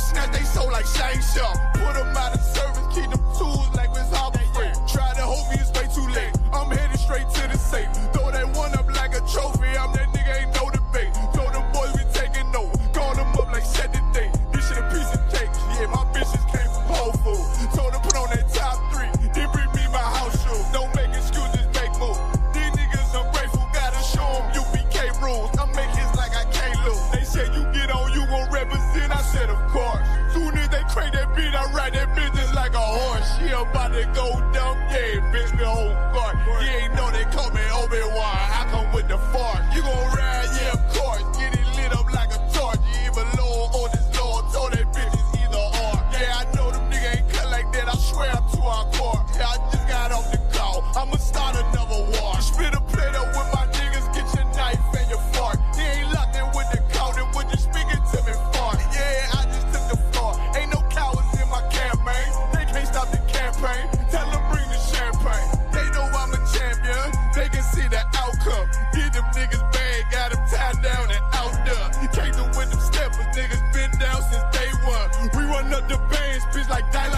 snatch they soul like Shane Shaw. Put them out of service, keep them tools like Miss Hopper Free. Try to hold me, it's way too late. I'm headed straight to the safe. Throw that one up like a trophy. I'm that nigga, ain't no debate. Told them boys we taking over. Call them up like set the date. This shit a piece of cake. Yeah, my bitches came from Whole Foods. Told them put on that top 3. Then bring me my house shoes. Don't make excuses, make moves. These niggas ungrateful, gotta show them UPK rules. I'm making hits like I can't lose. They said you get on, you gon' represent. I said of course. Soon as they crank that beat, I ride that bitch just like a horse. She about to go dumb, yeah, bitch, me whole guard. You ain't know they call me Obi-Wan. I come with the fart. You gon' ride, yeah, of course. Get it lit up like a torch. You even low on this Lord. Told that bitch it's either or. Yeah, I know them niggas ain't cut like that. I swear I'm to our core. Yeah, I just got off the call. I'ma start another war. Spit a plate up with my niggas. Get your knife and your fork. He ain't locked in with the count. And when you speaking to me, fart. Yeah, I just took the floor. Ain't no cowards in my campaign. They can't stop the campaign. Tell them bring the champagne. They know I'm a champion. They can see the outcome. Get them niggas bad. Got them tied down and out there. Take them with them steppers. Niggas been down since day one. We run up the bands. Bitch like Dylan.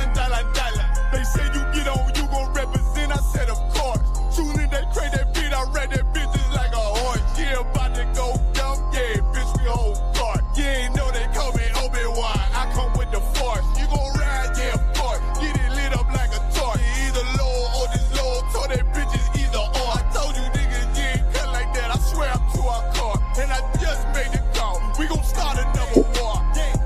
They say you get on, you gon' represent. I said of course. Soon as they crank that beat, I read that bitch just like a horse. Yeah, about to go dumb. Yeah, bitch, we whole guard. You ain't know they call me Obi-Wan. I come with the force. You gon' ride, yeah, of course. Get it lit up like a torch. You either low or this low. Told that bitch it's either or. I told you niggas, you ain't cut like that. I swear I'm to our car. And I just made the call. We gon' start another war. Yeah.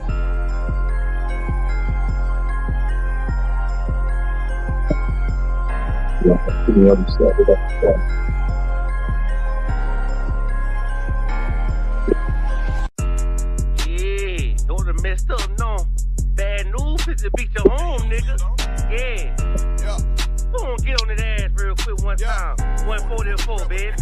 Yeah, don't have messed up, no. Bad news is to beat your home, nigga. Yeah. Go on, get on that ass real quick one time. 144, baby.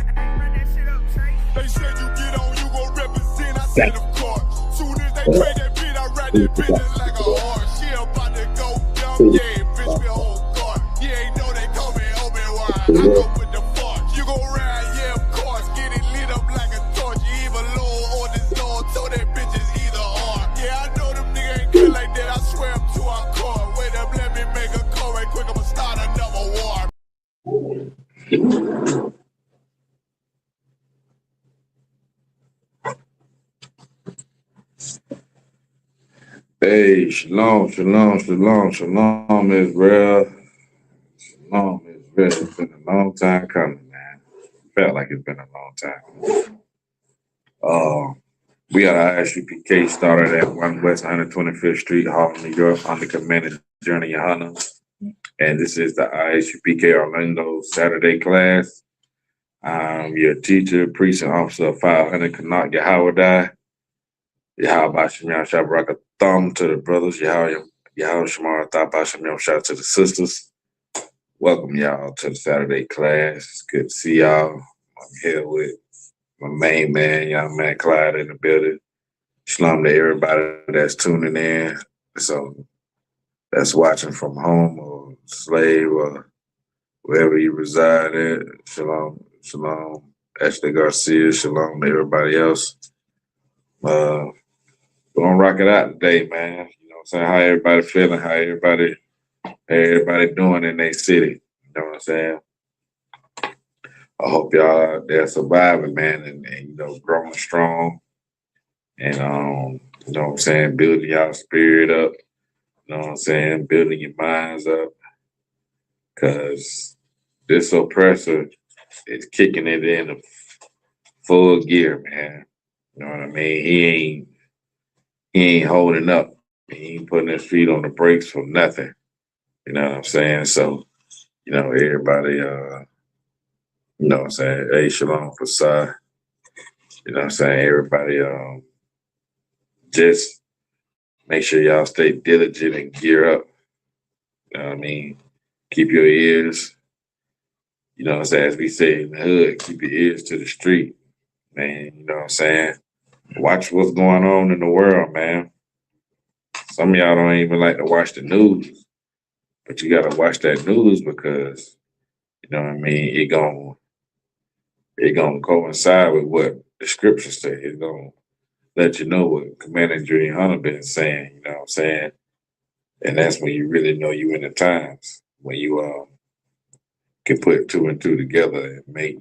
They said you get on, you gon' represent. I said of course. Soon as they crank that beat, I ride that bitch just like a horse. She about to go dumb, yeah, bitch, me a whole guard. You ain't know they call me Obi-Wan. I go with the fart. You gon' ride, yeah, of course. Get it lit up like a torch. You either low or this Lord. Told that bitch it's either or. Yeah, I know them niggas ain't good like that. I swear I'm to our core. Wait up, let me make a call right quick. I'ma start another war. Hey, shalom, Israel. Shalom, Israel. It's been a long time coming, man. Felt like it's been a long time. We got our ISUPK started at 1 West 125th Street, Harlem, New York, under Commander Journey YAHAWADAH. And this is the ISUPK Orlando Saturday class. I'm your teacher, priest, and officer of 500 CHAANAK, YAHAWADAH. Yahawah thumb to the brothers. Yahawah Shamar Thabasham, shout to the sisters. Welcome y'all to the Saturday class. It's good to see y'all. I'm here with my main man, young man Clyde in the building. Shalom to everybody that's tuning in. So that's watching from home or slave or wherever you reside at. Shalom. Ashley Garcia, shalom to everybody else. We're gonna rock it out today, man. You know what I'm saying? How everybody feeling, how everybody doing in their city. You know what I'm saying? I hope y'all out there surviving, man, and you know, growing strong. And you know what I'm saying, building y'all spirit up. You know what I'm saying? Building your minds up. Cause this oppressor is kicking it in a full gear, man. You know what I mean? He ain't holding up. He ain't putting his feet on the brakes for nothing. You know what I'm saying? So, you know, everybody, you know what I'm saying? Hey, shalom for Sai. You know what I'm saying? Everybody, just make sure y'all stay diligent and gear up. You know what I mean? Keep your ears, you know what I'm saying? As we say in the hood, keep your ears to the street, man. You know what I'm saying? Watch what's going on in the world, man. Some of y'all don't even like to watch the news, but you got to watch that news because, you know what I mean, it gonna coincide with what the scriptures say. It's gonna let you know what Commander Junior Hunter been saying, you know what I'm saying? And that's when you really know you in the times, when you can put two and two together and make,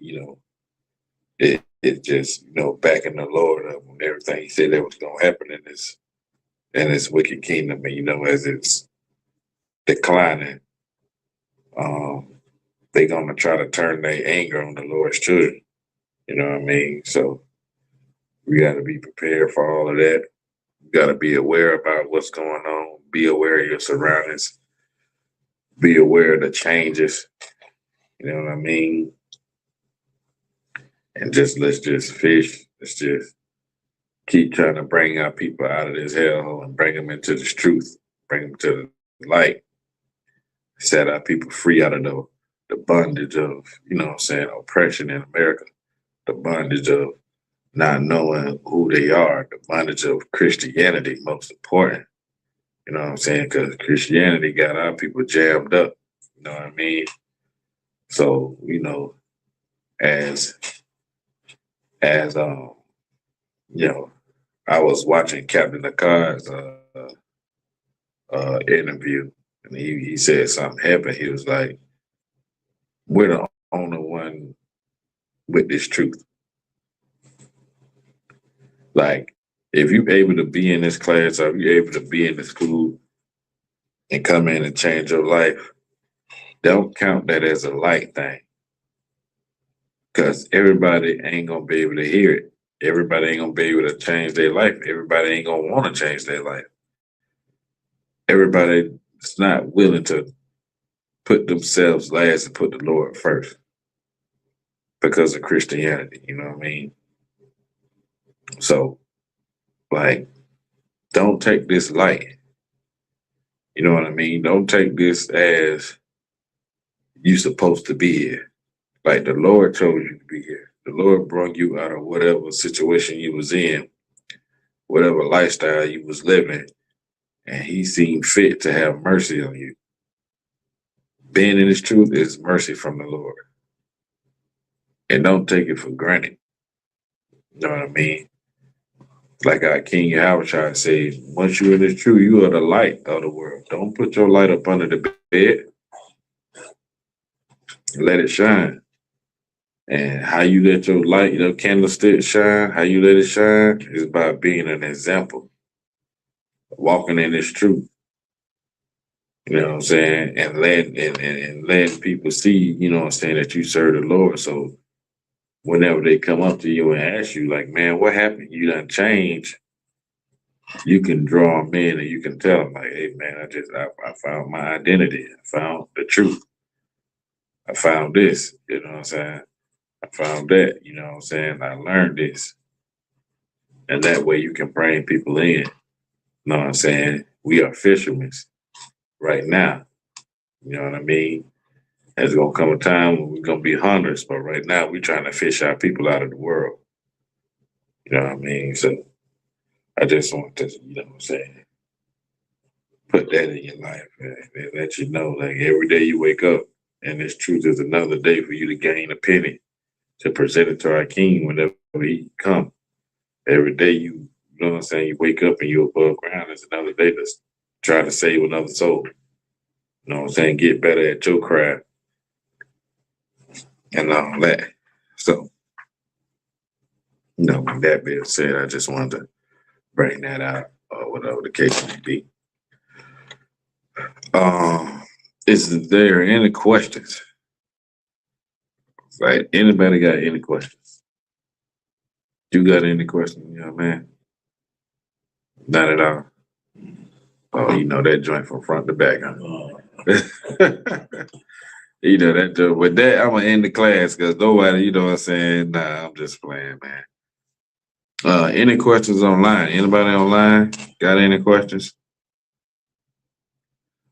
it just, backing the Lord up and everything he said that was gonna happen in this wicked kingdom, and as it's declining, they're gonna try to turn their anger on the Lord's children. You know what I mean? So we gotta be prepared for all of that. You gotta be aware about what's going on, be aware of your surroundings, be aware of the changes, you know what I mean? And let's just fish. Let's just keep trying to bring our people out of this hellhole and bring them into this truth, bring them to the light, set our people free out of the bondage of, oppression in America, the bondage of not knowing who they are, the bondage of Christianity, most important. You know what I'm saying? Because Christianity got our people jammed up. You know what I mean? So, as I was watching Captain Akard's interview, and he said something happened. He was like, we're the only one with this truth. Like, if you're able to be in this class or if you're able to be in the school and come in and change your life, don't count that as a light thing. Because everybody ain't going to be able to hear it. Everybody ain't going to be able to change their life. Everybody ain't going to want to change their life. Everybody's not willing to put themselves last and put the Lord first because of Christianity, you know what I mean? So, like, don't take this light. You know what I mean? Don't take this as you supposed to be here. Like, the Lord told you to be here. The Lord brought you out of whatever situation you was in, whatever lifestyle you was living, and he seen fit to have mercy on you. Being in his truth is mercy from the Lord. And don't take it for granted. You know what I mean? Like our King Yahawadah says, once you're in this truth, you are the light of the world. Don't put your light up under the bed. Let it shine. And how you let your light, your candlestick shine, how you let it shine is by being an example. Walking in this truth. You know what I'm saying? And letting people see, you know what I'm saying, that you serve the Lord. So whenever they come up to you and ask you, like, man, what happened? You done changed. You can draw them in and you can tell them, like, hey, man, I found my identity. I found the truth. I found this, you know what I'm saying? I found that, you know what I'm saying? I learned this. And that way you can bring people in. You know what I'm saying? We are fishermen right now. You know what I mean? There's going to come a time when we're going to be hunters, but right now we're trying to fish our people out of the world. You know what I mean? So I just want to, you know what I'm saying, put that in your life, man, and let you know, like, every day you wake up, and this truth is another day for you to gain a penny to present it to our King whenever he come. Every day you know what I'm saying, you wake up and you're above ground, it's another day to try to save another soul. You know what I'm saying? Get better at your craft and all that. So, with that being said, I just wanted to bring that out, whatever the case may be. Is there any questions? Like, anybody got any questions? You got any questions, young man? Not at all. Oh, you know that joint from front to back, huh? You know that joint. With that, I'm gonna end the class because nobody, you know what I'm saying? Nah, I'm just playing, man. Any questions online? Anybody online got any questions?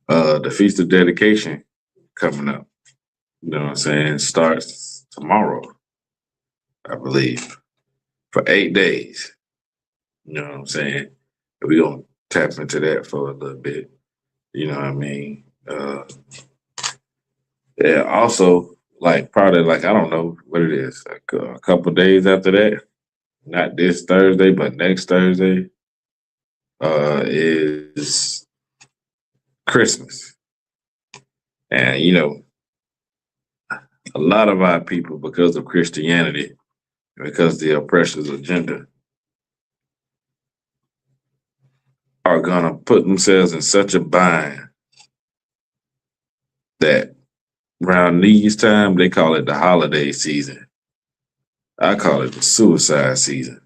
The Feast of Dedication coming up. You know what I'm saying? Starts tomorrow, I believe, for 8 days. You know what I'm saying? We're going to tap into that for a little bit. You know what I mean? Yeah, also, like, probably, like, I don't know what it is, like a couple days after that, not this Thursday, but next Thursday, is Christmas. And, you know, a lot of our people, because of Christianity, because of the oppressor's agenda, are going to put themselves in such a bind that around these time, they call it the holiday season. I call it the suicide season.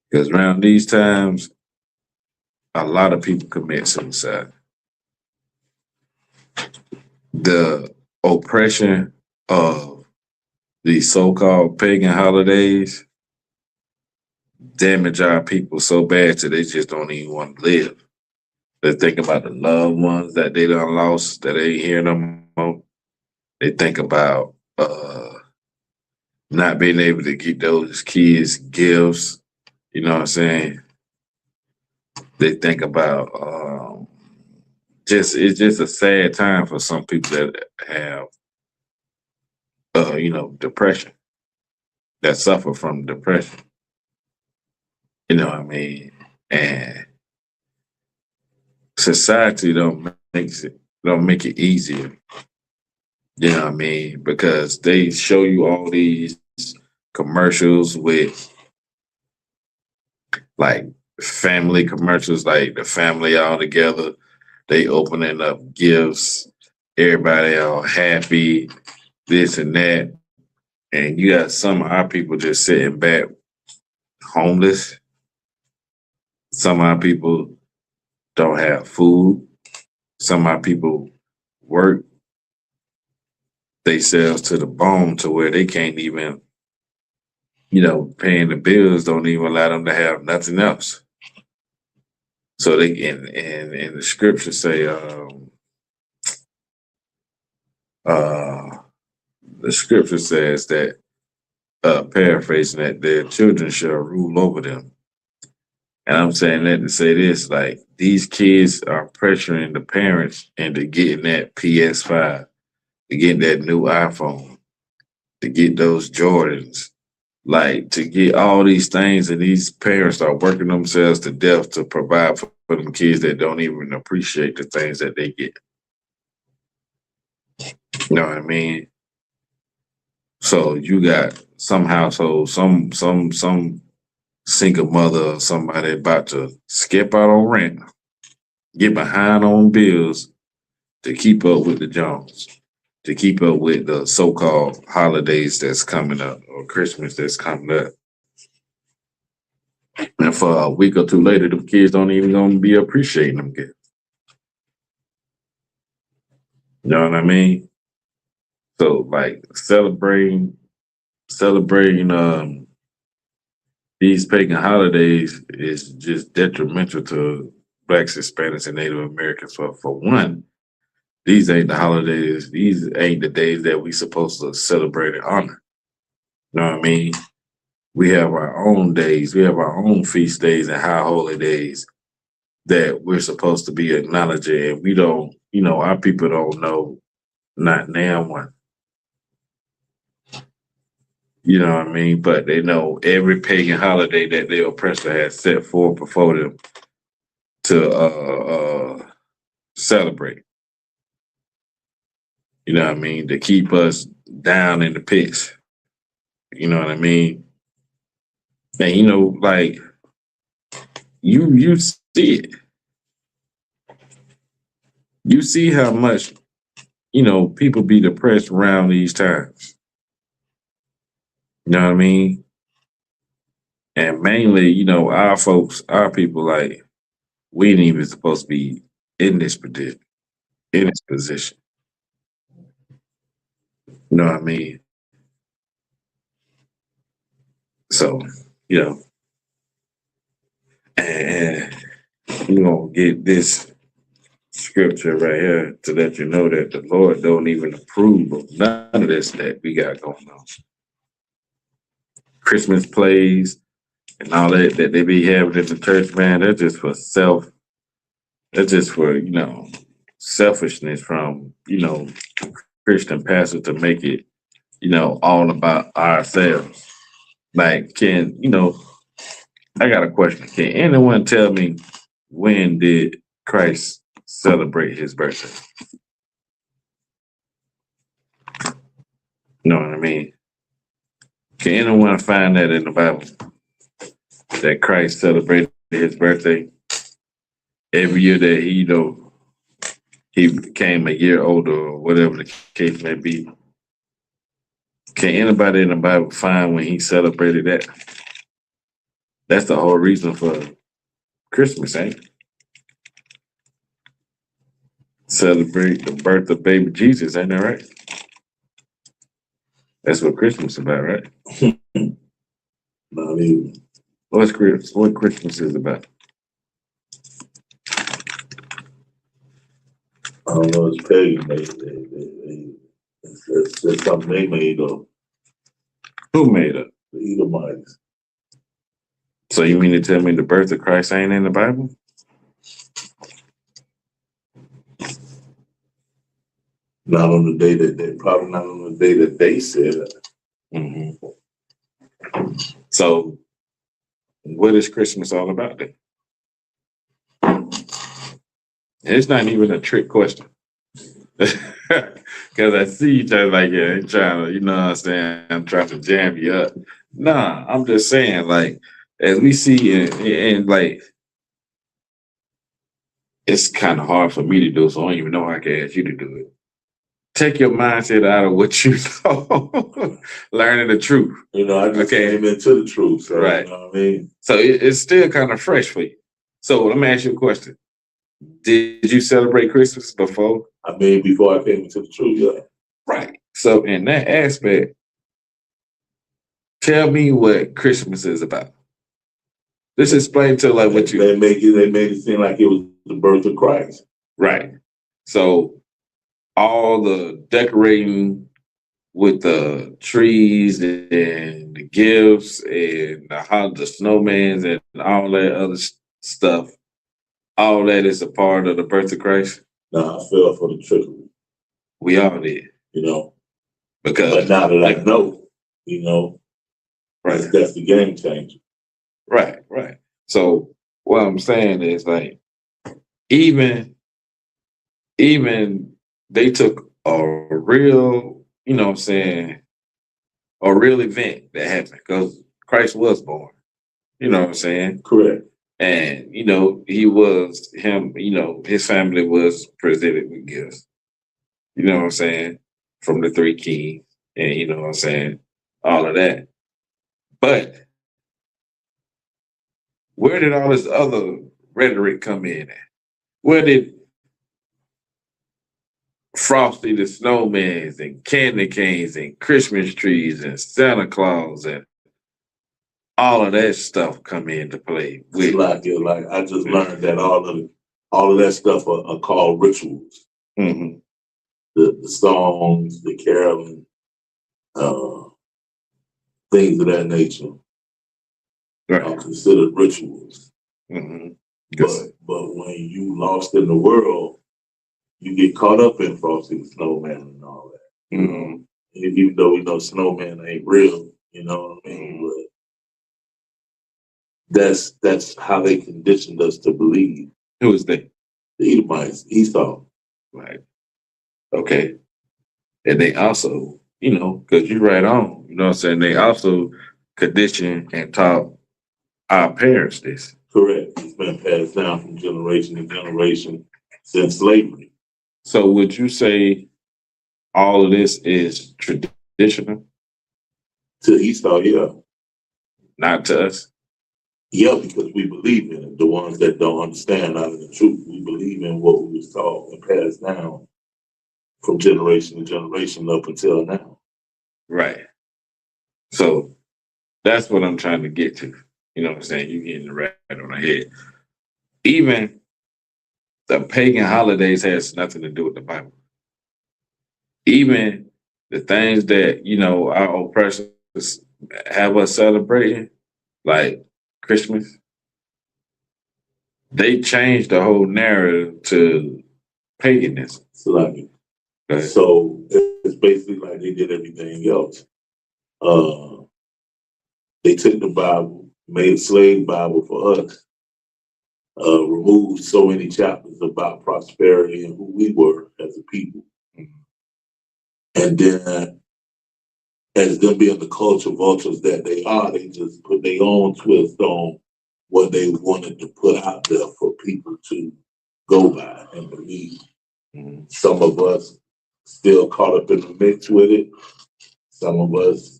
Because around these times, a lot of people commit suicide. The oppression of these so-called pagan holidays damage our people so bad that they just don't even want to live. They think about the loved ones that they done lost, that ain't here no more. They think about not being able to get those kids gifts. You know what I'm saying? They think about it's just a sad time for some people that have depression, that suffer from depression. You know what I mean? And society don't make it easier. You know what I mean? Because they show you all these commercials with like family commercials, like the family all together. They opening up gifts, everybody all happy, this and that. And you got some of our people just sitting back homeless. Some of our people don't have food. Some of our people work themselves to the bone to where they can't even, paying the bills don't even allow them to have nothing else. So they and the scripture say, the scripture says that, paraphrasing, that their children shall rule over them. And I'm saying that to say this, like, these kids are pressuring the parents into getting that PS5, to get that new iPhone, to get those Jordans, like to get all these things, and these parents are working themselves to death to provide for them kids that don't even appreciate the things that they get. You know what I mean? So you got some households, some single mother or somebody about to skip out on rent, get behind on bills to keep up with the Jones, to keep up with the so-called holidays that's coming up or Christmas that's coming up. And for a week or two later, them kids don't even gonna be appreciating them gifts. You know what I mean? So like celebrating these pagan holidays is just detrimental to Blacks, Hispanics, and Native Americans. For one, these ain't the holidays. These ain't the days that we supposed to celebrate and honor. You know what I mean? We have our own days. We have our own feast days and high holy days that we're supposed to be acknowledging. And we don't, our people don't know not now one. You know what I mean? But they know every pagan holiday that their oppressor has set forth before them to celebrate. You know what I mean? To keep us down in the pits. You know what I mean? And like you see it. You see how much, people be depressed around these times. You know what I mean? And mainly, our folks, our people, like, we ain't even supposed to be in this position. You know what I mean? So, and we're gonna get this scripture right here to let you know that the Lord don't even approve of none of this that we got going on. Christmas plays and all that they be having in the church, man, they're just for selfishness from, Christian pastors to make it, all about ourselves. Like, I got a question. Can anyone tell me when did Christ celebrate his birthday? You know what I mean? Can anyone find that in the Bible? That Christ celebrated his birthday every year that he became a year older or whatever the case may be. Can anybody in the Bible find when he celebrated that? That's the whole reason for Christmas, ain't it? Celebrate the birth of baby Jesus, ain't that right? That's what Christmas is about, right? Not even. What Christmas is about? I don't know. It's pagan. It's something they made up. Who made it? The Edomites. So you mean to tell me the birth of Christ ain't in the Bible? Not on the day that probably not on the day that they said it. Mm-hmm. So what is Christmas all about then? It's not even a trick question. Because I see each other like, yeah, I'm trying to, you know what I'm saying? I'm trying to jam you up. Nah, I'm just saying, like, as we see, and like, it's kind of hard for me to do, so I don't even know how I can ask you to do it. Take your mindset out of what you know, learning the truth. You know, I just came into the truth, so right. You know what I mean? So it's still kind of fresh for you. So let me ask you a question. Did you celebrate Christmas before? I mean, before I came into the truth, yeah. Right. So in that aspect, tell me what Christmas is about. Just explain to like what you. They made it seem like it was the birth of Christ. Right. So all the decorating with the trees and the gifts and the snowmans and all that other stuff, all that is a part of the birth of Christ. No, I fell for the trickery. We all did. You know. Because but now that I know, you know, right, that's the game changer. Right, right. So what I'm saying is like even they took a real, you know what I'm saying, a real event that happened because Christ was born. You know what I'm saying? Correct. And, you know, his family was presented with gifts. You know what I'm saying? From the three kings. And you know what I'm saying? All of that. But where did all this other rhetoric come in at? Where did Frosty the Snowmans and candy canes and Christmas trees and Santa Claus and all of that stuff come into play? Like I just learned that all of that stuff are called rituals. Mm-hmm. The songs, the caroling, things of that nature are considered rituals. Mm-hmm. But when you lost in the world, you get caught up in Frosty the Snowman and all that. Mm-hmm. Even though we know snowman ain't real, you know what I mean? Mm-hmm. But that's how they conditioned us to believe. Who is they? The Edomites, Esau. Right. Okay. And they also, you know, because you're right on, you know what I'm saying? They also conditioned and taught our parents this. Correct. It's been passed down from generation to generation since slavery. So would you say all of this is traditional? To Esau, yeah. Not to us? Yeah, because we believe in it. The ones that don't understand out of the truth, we believe in what we was taught and passed down from generation to generation up until now. Right. So that's what I'm trying to get to. You know what I'm saying? You're getting right on the head. Even the pagan holidays has nothing to do with the Bible. Even the things that, you know, our oppressors have us celebrating, like Christmas, they changed the whole narrative to paganism. So it's basically like they did everything else. They took the Bible, made a slave Bible for us, removed so many chapters about prosperity and who we were as a people. And then, as them being the culture vultures that they are, they just put their own twist on what they wanted to put out there for people to go by and believe. Some of us still caught up in the mix with it. Some of us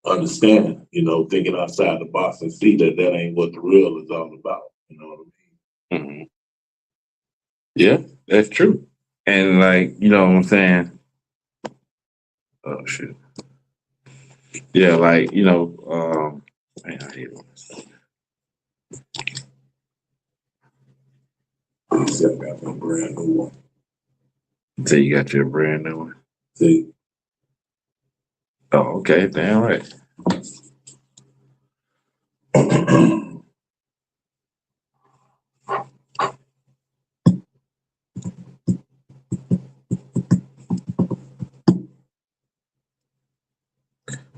understand, thinking outside the box and see that that ain't what the real is all about. You know what I mean? Mm-hmm. Yeah, that's true. And like, you know what I'm saying? Oh shit. Yeah, like, man, I hate it. See, I got my brand new one. So you got your brand new one? See, Oh, okay, damn right.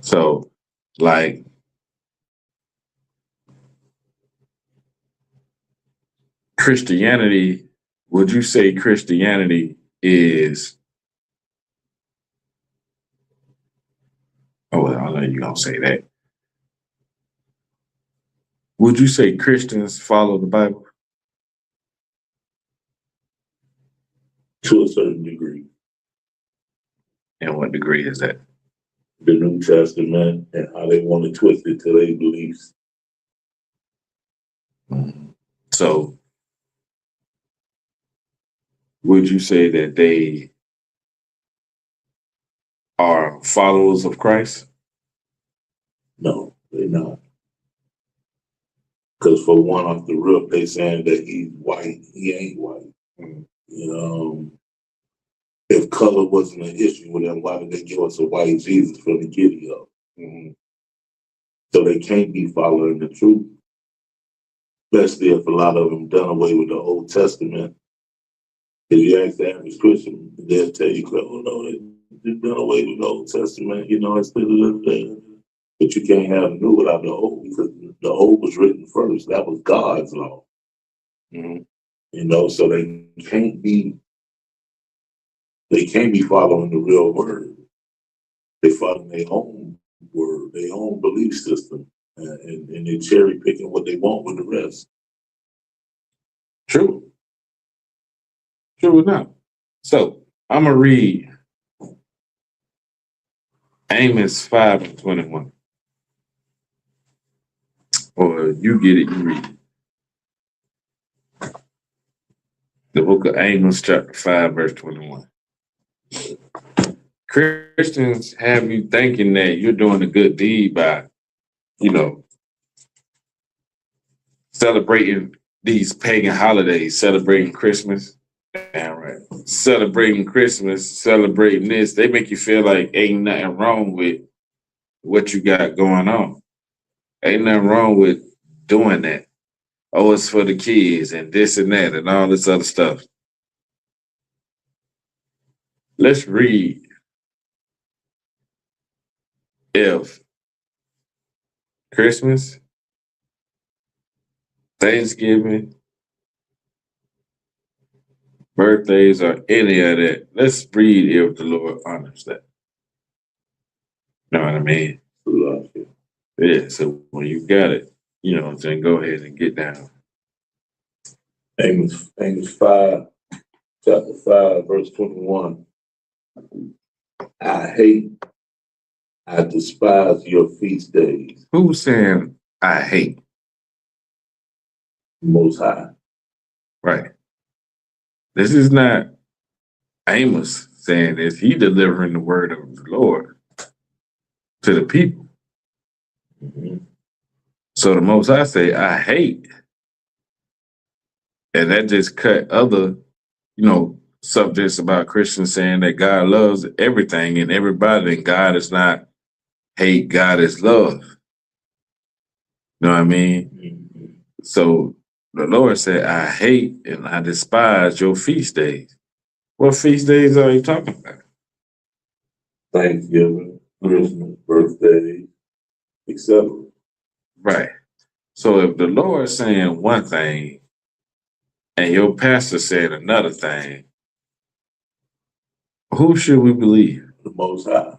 So, like, Christianity, would you say Christianity is, oh, well, I know you're going to say that. Would you say Christians follow the Bible? to a certain degree, And what degree is that? the New Testament and how they want to twist it to their beliefs. So, would you say that they are followers of Christ? No, they're not. Because for one, off the rip, they saying that he's white. He ain't white. If color wasn't an issue with them, why did they give us a white Jesus from the giddy up? So they can't be following the truth. Especially if a lot of them done away with the Old Testament. If you ask the average Christian, they'll tell you, oh no, they've done away with the Old Testament, it's but you can't have the new without the old, because the old was written first. That was God's law. So they can't be following the real word. They follow their own word, their own belief system, and they're cherry picking what they want with the rest. True. True enough. So I'm gonna read Amos 5:21. Or you get it, you read it. The book of Amos, chapter 5, verse 21. Christians have you thinking that you're doing a good deed by, celebrating these pagan holidays, celebrating Christmas. Damn right. Celebrating Christmas, celebrating this. They make you feel like ain't nothing wrong with what you got going on. Ain't nothing wrong with doing that. Oh, it's for the kids and this and that and all this other stuff. Let's read if Christmas, Thanksgiving, birthdays, or any of that. Let's read if the Lord honors that. Know what I mean? Yeah, so when you got it, you know what I'm saying, go ahead and get down. Amos 5, chapter 5, verse 21. I despise your feast days. Who's saying I hate? Most High. Right. This is not Amos saying this. He delivering the word of the Lord to the people. So the Most High say, I hate. And that just cut other, subjects about Christians saying that God loves everything and everybody, and God is not hate, God is love. You know what I mean? So the Lord said, I hate and I despise your feast days. What feast days are you talking about? Thanksgiving, Christmas, birthdays, etc. Right. So if the Lord's saying one thing and your pastor said another thing, who should we believe? The Most High.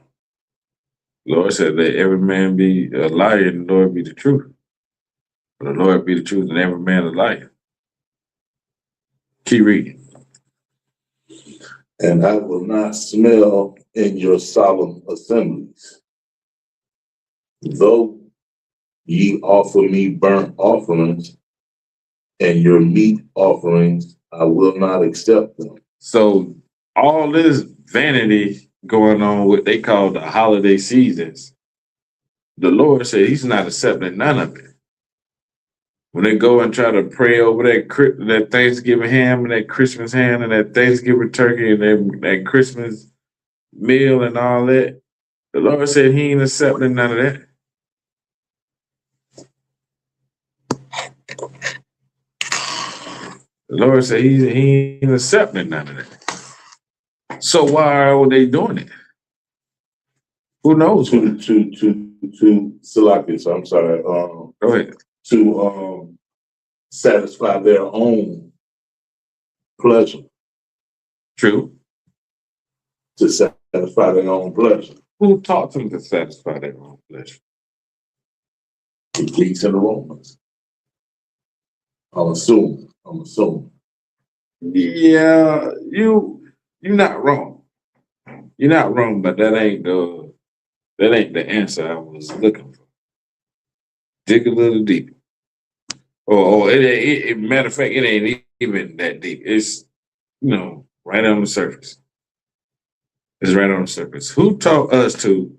The Lord said that every man be a liar and the Lord be the truth. But the Lord be the truth and every man a liar. Keep reading. And I will not smell in your solemn assemblies. Though ye offer me burnt offerings and your meat offerings, I will not accept them. So all this vanity going on, what they call the holiday seasons, the Lord said he's not accepting none of it. When they go and try to pray over that Thanksgiving ham and that Christmas ham and that Thanksgiving turkey and that Christmas meal and all that, the Lord said he ain't accepting none of that. The Lord said he ain't accepting none of that. So why are they doing it? Who knows? To Salakis, I'm sorry. Go ahead. To satisfy their own pleasure. True. To satisfy their own pleasure. Who taught them to satisfy their own pleasure? The Greeks and the Romans. I'm assuming. Yeah, you're not wrong. You're not wrong, but that ain't the answer I was looking for. Dig a little deeper. Matter of fact, it ain't even that deep. It's right on the surface. It's right on the surface. Who taught us to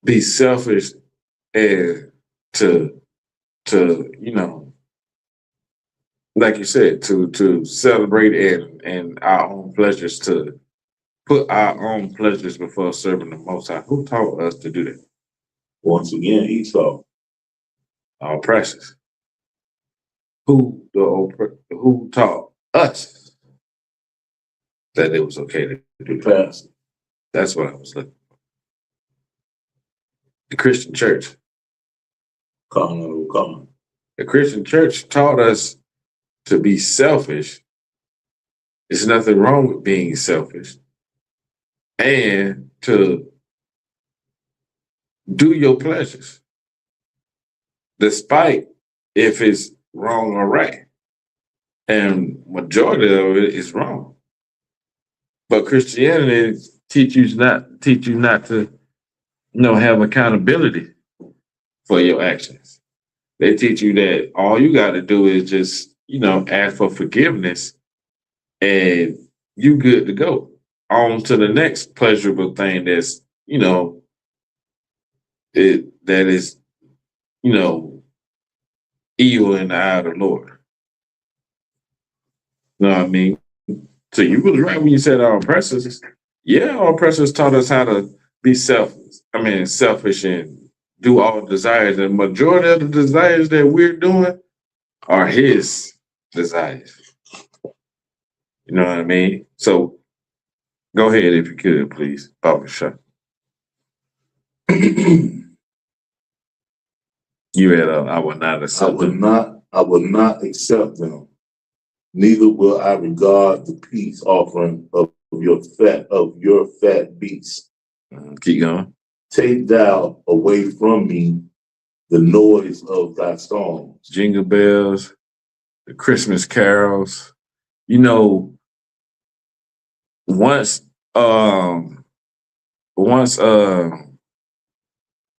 be selfish and to like you said, to celebrate and our own pleasures, to put our own pleasures before serving the Most High? Who taught us to do that? Once again, Esau. Our precious. Who taught us that it was okay to do that? That's what I was looking for. The Christian church. The Christian church taught us to be selfish. There's nothing wrong with being selfish. And to do your pleasures, despite if it's wrong or right. And majority of it is wrong. But Christianity teach you not to have accountability for your actions. They teach you that all you got to do is just ask for forgiveness and you good to go on to the next pleasurable thing that's that is evil in the eye of the Lord. You know what I mean? So you was right when you said our oppressors. Yeah, our oppressors taught us how to be selfish and do all desires. And the majority of the desires that we're doing are his desires. You know what I mean? So go ahead if you could, please. Baba Shah. You had I will not accept them. I will not accept them. Neither will I regard the peace offering of your fat beasts. Keep going. Take thou away from me the noise of thy songs. Jingle bells, the Christmas carols. Once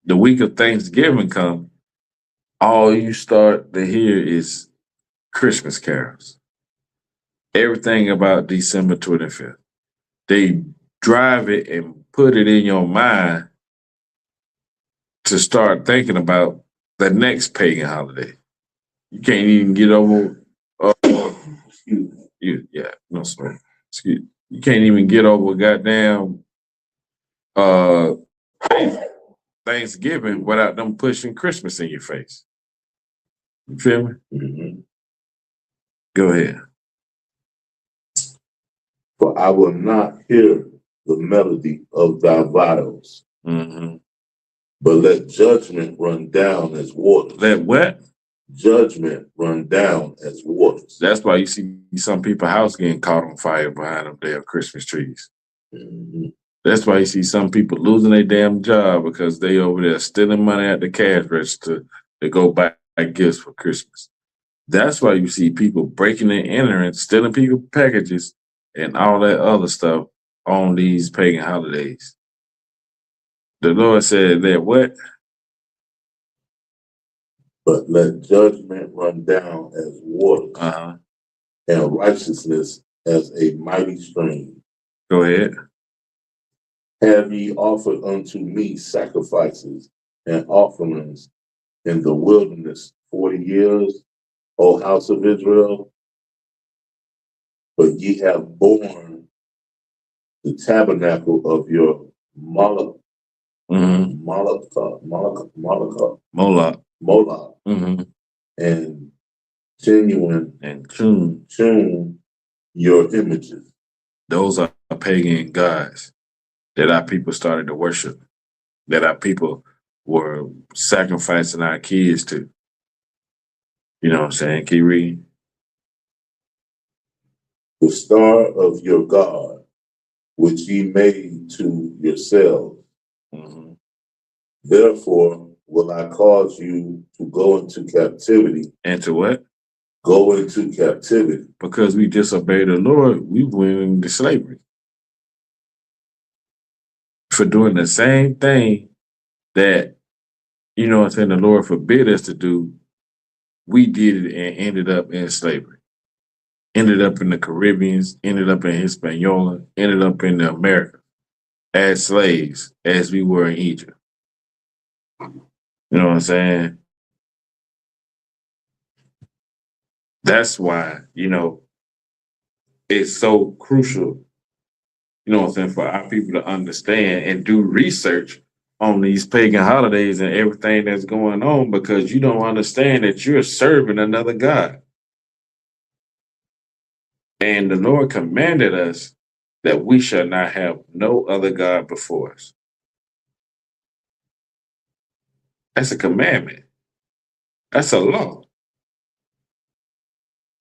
the week of Thanksgiving comes, all you start to hear is Christmas carols. Everything about December 25th. They drive it and put it in your mind to start thinking about the next pagan holiday. You can't even get over. You can't even get over goddamn Thanksgiving without them pushing Christmas in your face. You feel me? Mm-hmm. Go ahead. For I will not hear the melody of thy viols. Mm-hmm. But let judgment run down as waters. Let what? Judgment run down as waters. That's why you see some people's house getting caught on fire behind them damn Christmas trees. Mm-hmm. That's why you see some people losing their damn job because they over there stealing money at the cash register to go buy gifts for Christmas. That's why you see people breaking and entering, stealing people packages and all that other stuff on these pagan holidays. The Lord said that what? But let judgment run down as waters, and righteousness as a mighty stream. Go ahead. Have ye offered unto me sacrifices and offerings in the wilderness 40 years, O house of Israel? But ye have borne the tabernacle of your Moloch, Moloch, and tune your images. Those are pagan gods that our people started to worship, that our people were sacrificing our kids to. You know what I'm saying? Keep reading. The star of your God, which ye made to yourselves. Therefore will I cause you to go into captivity. And to what? Go into captivity. Because we disobeyed the Lord, we went into slavery. For doing the same thing that, you know what I'm saying, the Lord forbid us to do, we did it and ended up in slavery. Ended up in the Caribbeans, ended up in Hispaniola, ended up in the Americas as slaves, as we were in Egypt. You know what I'm saying? That's why, you know, it's so crucial, you know what I'm saying, for our people to understand and do research on these pagan holidays and everything that's going on, because you don't understand that you're serving another God. And the Lord commanded us that we shall not have no other God before us. That's a commandment. That's a law.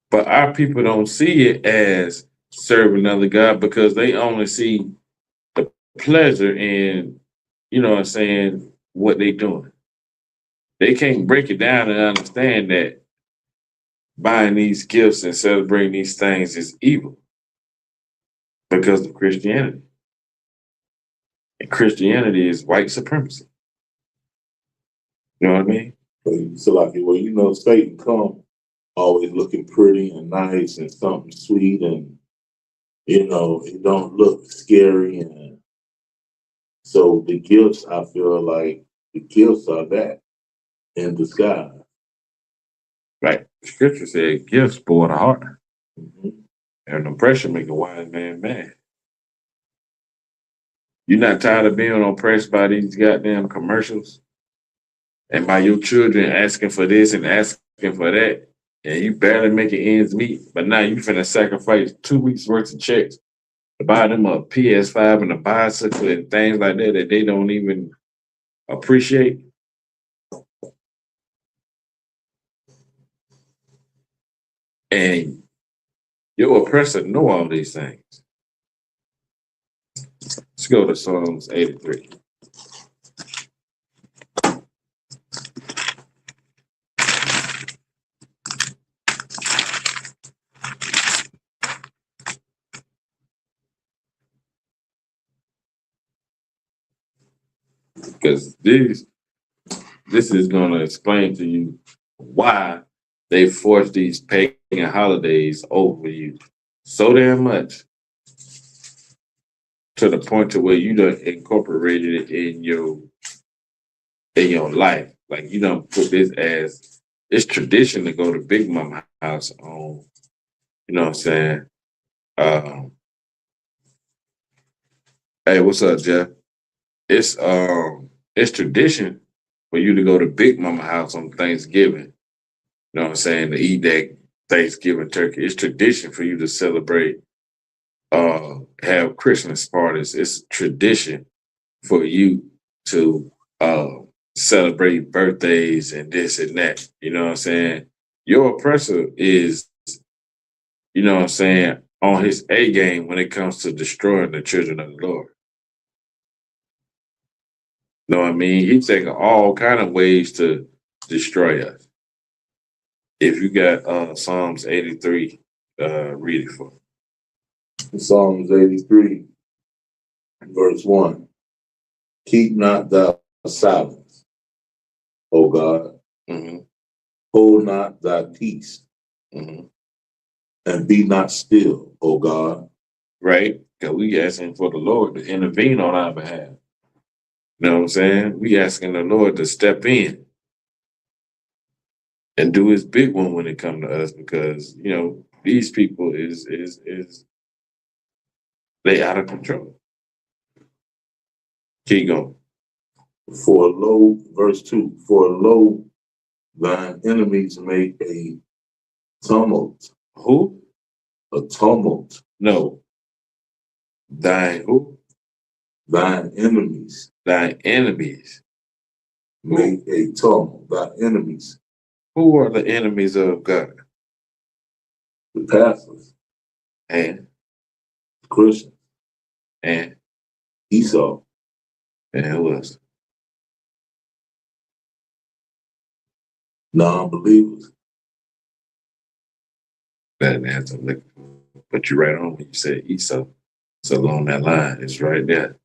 But our people don't see it as serving another God because they only see the pleasure in, you know what I'm saying, what they doing. They can't break it down and understand that buying these gifts and celebrating these things is evil because of Christianity. And Christianity is white supremacy. You know what I mean? So like, well, you know, Satan come always looking pretty and nice and something sweet, and you know, it don't look scary. And so the gifts, I feel like the gifts are that in disguise. Right. Scripture said gifts spoil the heart. And oppression make a wise man mad. You're not tired of being oppressed by these goddamn commercials? And by your children asking for this and asking for that, and you barely making ends meet, but now you finna sacrifice 2 weeks worth of checks to buy them a PS5 and a bicycle and things like that that they don't even appreciate. And your oppressor know all these things. Let's go to Psalms 83. Because this is going to explain to you why they force these pagan holidays over you so damn much to the point to where you done incorporated it in your life. Like you don't put this as it's tradition to go to Big Mama house on, you know what I'm saying? Hey, what's up, Jeff? It's tradition for you to go to Big Mama house on Thanksgiving. You know what I'm saying? To eat that Thanksgiving turkey. It's tradition for you to celebrate, have Christmas parties. It's tradition for you to celebrate birthdays and this and that. You know what I'm saying? Your oppressor is, you know what I'm saying, on his A game when it comes to destroying the children of the Lord. You know what I mean? He's taking all kind of ways to destroy us. If you got Psalms 83, read it for me. Psalms 83, verse 1. Keep not thou silence, O God. Mm-hmm. Hold not thy peace, Mm-hmm. and be not still, O God. Right? Because we asking for the Lord to intervene on our behalf. You know what I'm saying? We asking the Lord to step in and do his big one when it comes to us, because, you know, these people is they out of control. Keep going. For lo, verse 2, for lo, thine enemies make a tumult. Who? A tumult. No. Thine who? Thine enemies Thine enemies. make a tumult. Thine enemies. Who are the enemies of God? The pastors, And Christians, and Esau, who else? non-believers. That answer put you right on when you said Esau. So along that line, it's right there.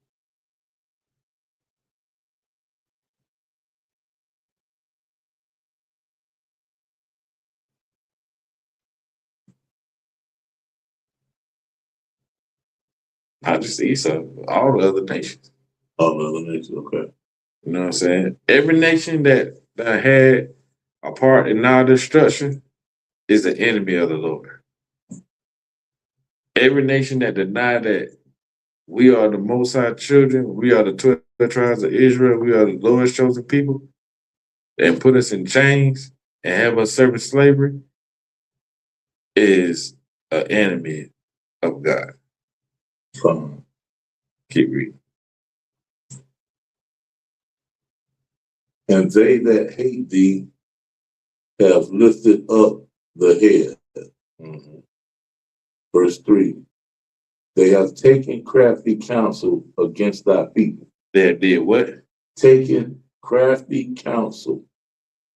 Not just Esau, all the other nations. All the other nations, okay. You know what I'm saying? Every nation that had a part in our destruction is the enemy of the Lord. Every nation that denied that we are the Most High children, we are the 12 tribes of Israel, we are the Lord's chosen people, and put us in chains and have us serving slavery, is an enemy of God. Keep reading. And they that hate thee have lifted up the head. Mm-hmm. Verse 3. They have taken crafty counsel against thy people. They did what? Taken crafty counsel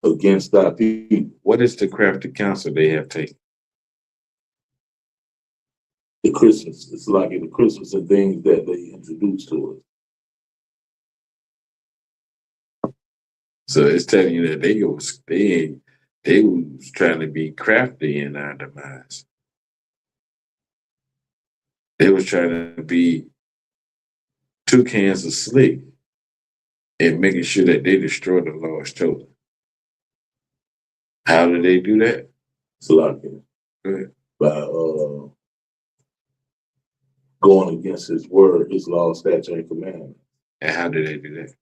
against thy people. What is the crafty counsel they have taken? The Christmas. It's like the Christmas and things that they introduced to us. So it's telling you that they was trying to be crafty in our demise. They was trying to be two cans of slick and making sure that they destroy the Lord's chosen. How did they do that? Salakia. By going against his word, his law, statute, and commandment. And how did they do that?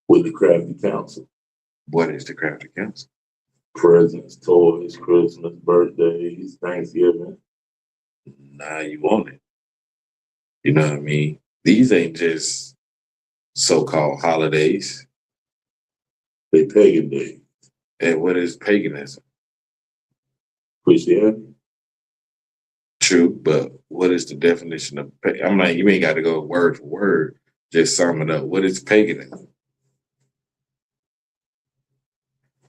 With the crafty counsel. What is the crafty counsel? Presents, toys, Christmas, birthdays, Thanksgiving. Now you want it. You know what I mean? These ain't just so-called holidays. They pagan days. And what is paganism? Christianity. True, but what is the definition of I'm like, you ain't got to go word for word. Just sum it up. What is paganism?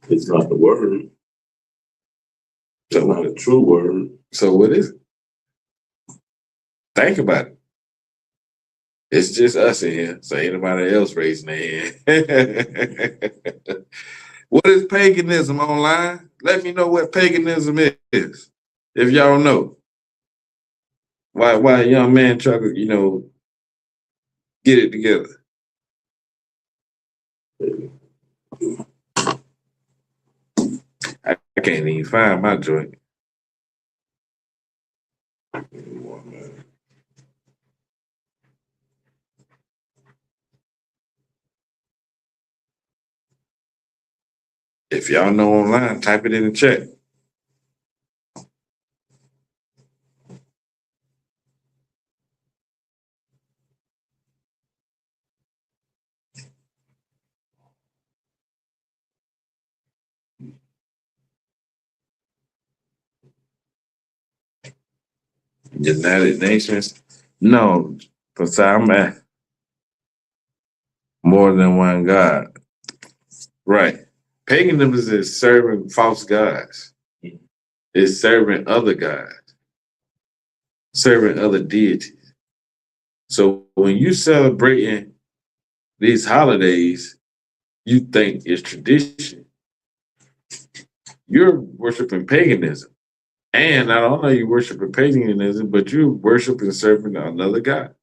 It's not the word. It's So not a true word. So what is it? Think about it. It's just us in here, so ain't nobody else raising their hand. What is paganism online? Let me know what paganism is. If y'all know. Why a young man try to, get it together. I can't even find my joint. If y'all know online, type it in the chat. United Nations? No, because I'm at more than one God. Right. Paganism is serving false gods. It's serving other gods, serving other deities. So when you celebrating these holidays, you think it's tradition. You're worshiping paganism. And not only are you worshiping paganism, but you're worshiping and serving another God.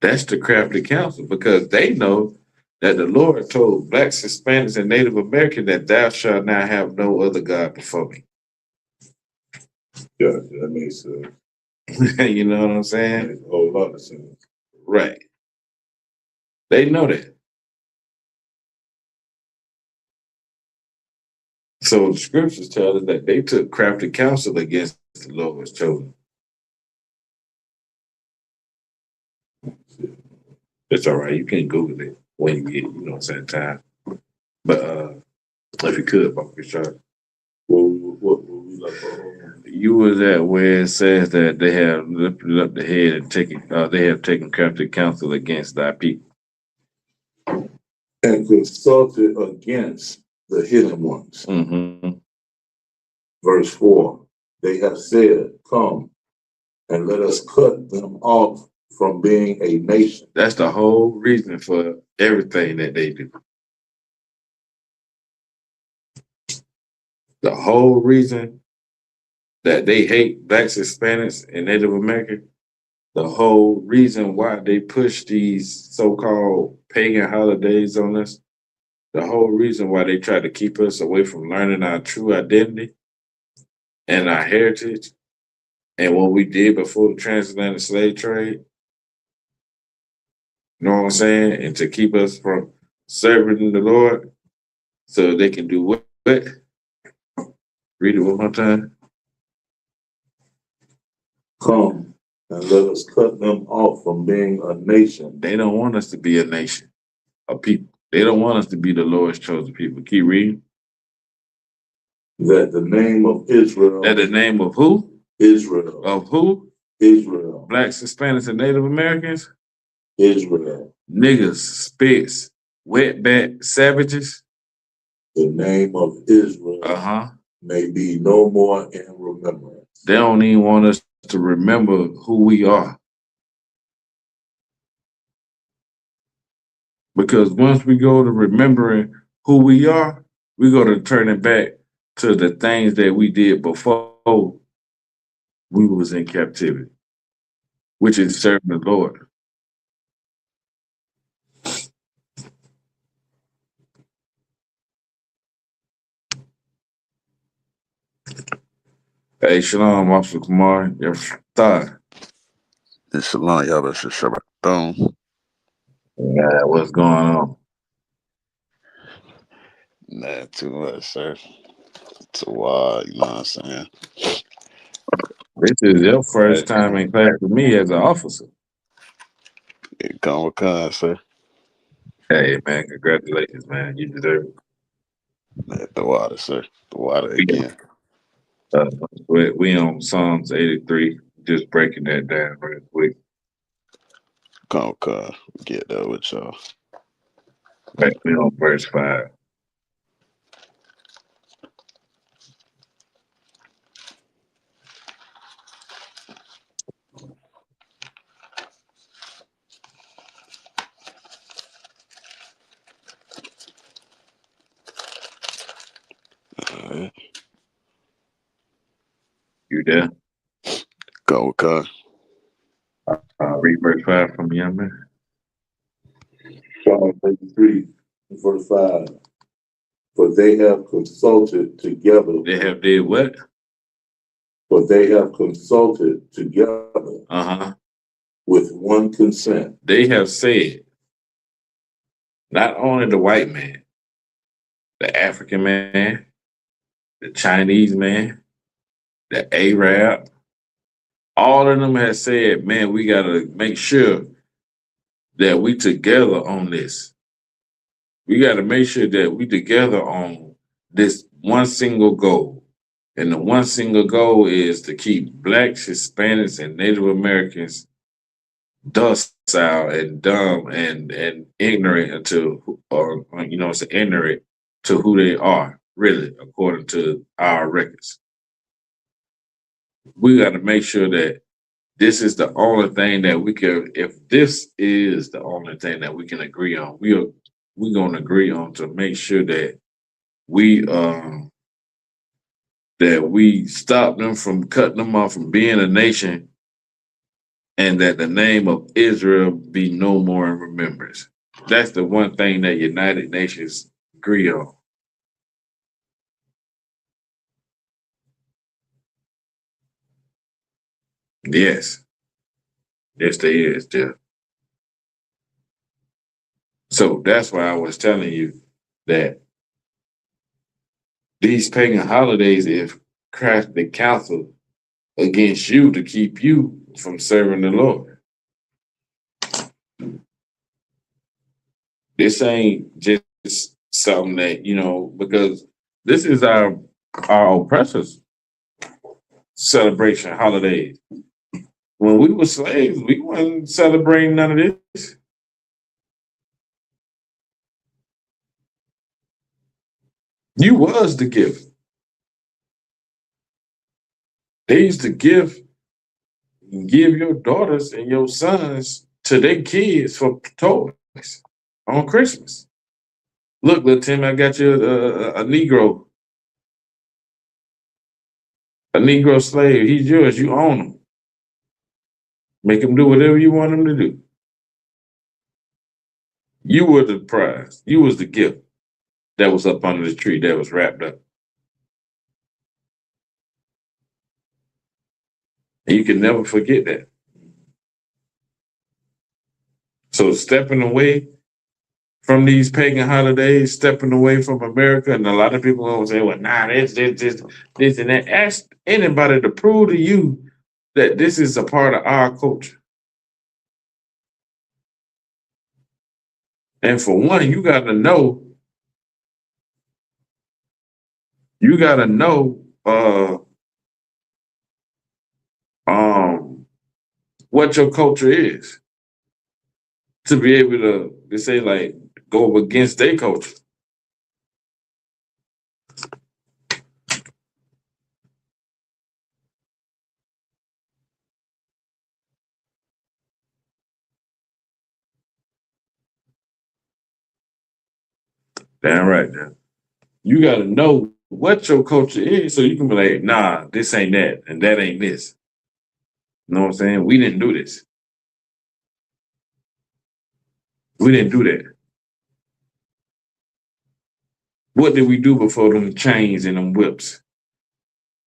That's the crafty council because they know that the Lord told blacks, Hispanics, and Native Americans that thou shalt not have no other God before me. Yeah, that makes sense. You know what I'm saying? Makes a whole lot of sense. Right. They know that. So the scriptures tell us that they took crafty counsel against the Lord's chosen. It's all right. You can Google it when you get, you know what I'm saying, time. But if you could, Bob, sure. What we like? You was at where it says that they have lifted up the head and they have taken crafty counsel against thy people. And consulted against the hidden ones. Mm-hmm. Verse 4, they have said, come and let us cut them off from being a nation. That's the whole reason for everything that they do. The whole reason that they hate blacks, Hispanics, and Native Americans, the whole reason why they push these so-called pagan holidays on us, the whole reason why they try to keep us away from learning our true identity and our heritage and what we did before the transatlantic slave trade. You know what I'm saying? And to keep us from serving the Lord so they can do what? Read it one more time. Come and let us cut them off from being a nation. They don't want us to be a nation, a people. They don't want us to be the Lord's chosen people. Keep reading. That the name of Israel. That the name of who? Israel. Of who? Israel. Blacks, Hispanics, and Native Americans? Israel. Niggas, spits, wetback, savages. The name of Israel may be no more in remembrance. They don't even want us to remember who we are. Because once we go to remembering who we are, we go to turn it back to the things that we did before we was in captivity, which is serving the Lord. Hey, Shalom, Officer Kumar. Your thought. Shalom, y'all. That's Shabbat. Yeah, what's going on? Not too much, sir. Too wild, you know what I'm saying? This is your first time in class with me as an officer. Come with con, sir. Hey, man, congratulations, man. You deserve it. The water, sir. The water again. We on Psalms 83, just breaking that down real quick. Come with con. Get that with y'all. Right, we on verse 5. All right. You there? Come with con. Read verse 5 from the young man. Psalm 33, verse 5. For they have consulted together. They have did what? For they have consulted together with one consent. They have said, not only the white man, the African man, the Chinese man, the Arab, all of them have said, man, we got to make sure that we together on this. We got to make sure that we together on this one single goal. And the one single goal is to keep Blacks, Hispanics, and Native Americans docile and dumb and ignorant to, or it's ignorant to who they are, really, according to our records. We got to make sure that this is the only thing that we can, if this is the only thing that we can agree on, we're going to agree on to make sure that we stop them from cutting them off from being a nation, and that the name of Israel be no more in remembrance. That's the one thing that United Nations agree on. Yes. Yes, they is, Jeff. So that's why I was telling you that these pagan holidays, if crafted counsel against you to keep you from serving the Lord. This ain't just something that, because this is our oppressors' celebration holidays. When we were slaves, we wasn't celebrating none of this. You was the gift. They used to give your daughters and your sons to their kids for toys on Christmas. Look, little Tim, I got you a Negro slave. He's yours. You own him. Make him do whatever you want him to do. You were the prize. You was the gift that was up under the tree that was wrapped up. And you can never forget that. So stepping away from these pagan holidays, stepping away from America, and a lot of people gonna say, well, nah, this, and that. Ask anybody to prove to you that this is a part of our culture. And for one, you gotta know what your culture is to be able to say, like, go against their culture. Damn right, man. You got to know what your culture is so you can be like, nah, this ain't that, and that ain't this. You know what I'm saying? We didn't do this. We didn't do that. What did we do before them chains and them whips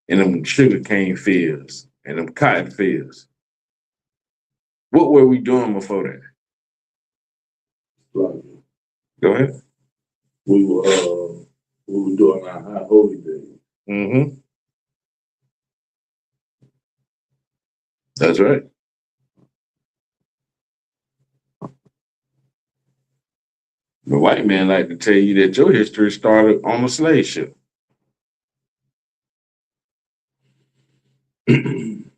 and them sugarcane fields and them cotton fields? What were we doing before that? Right. Go ahead. We were doing our high holy days. Mm-hmm. That's right. The white man like to tell you that your history started on a slave ship. And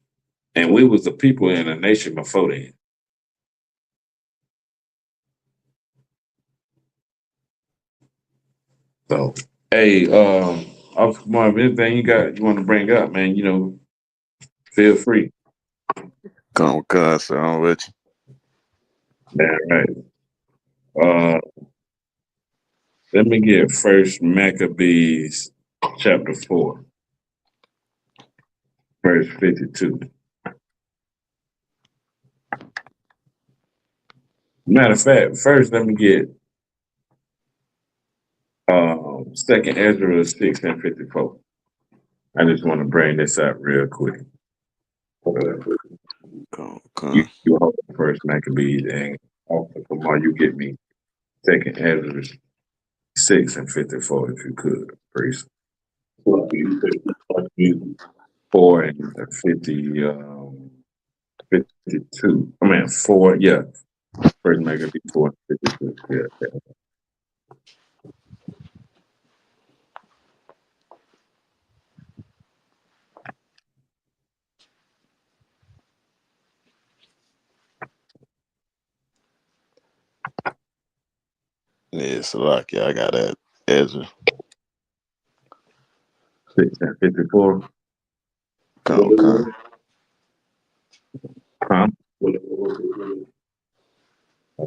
we was the people in a nation before then. So, hey, Officer Marvin, anything you want to bring up, man, feel free. Come with God, so I'm with you. Damn right. Let me get First Maccabees chapter 4, verse 52. Matter of fact, first let me get Second Ezra 6 and 54. I just want to bring this up real quick. You hold First Maccabees, and Officer Kamar, you get me Second Ezra 6 and 54 if you could, please. 4 and 52. I mean 4, yeah. First Maccabees 4 and 52. Yeah. Yeah, so like, yeah, I got that Ezra. 6 and 54. Con. Huh?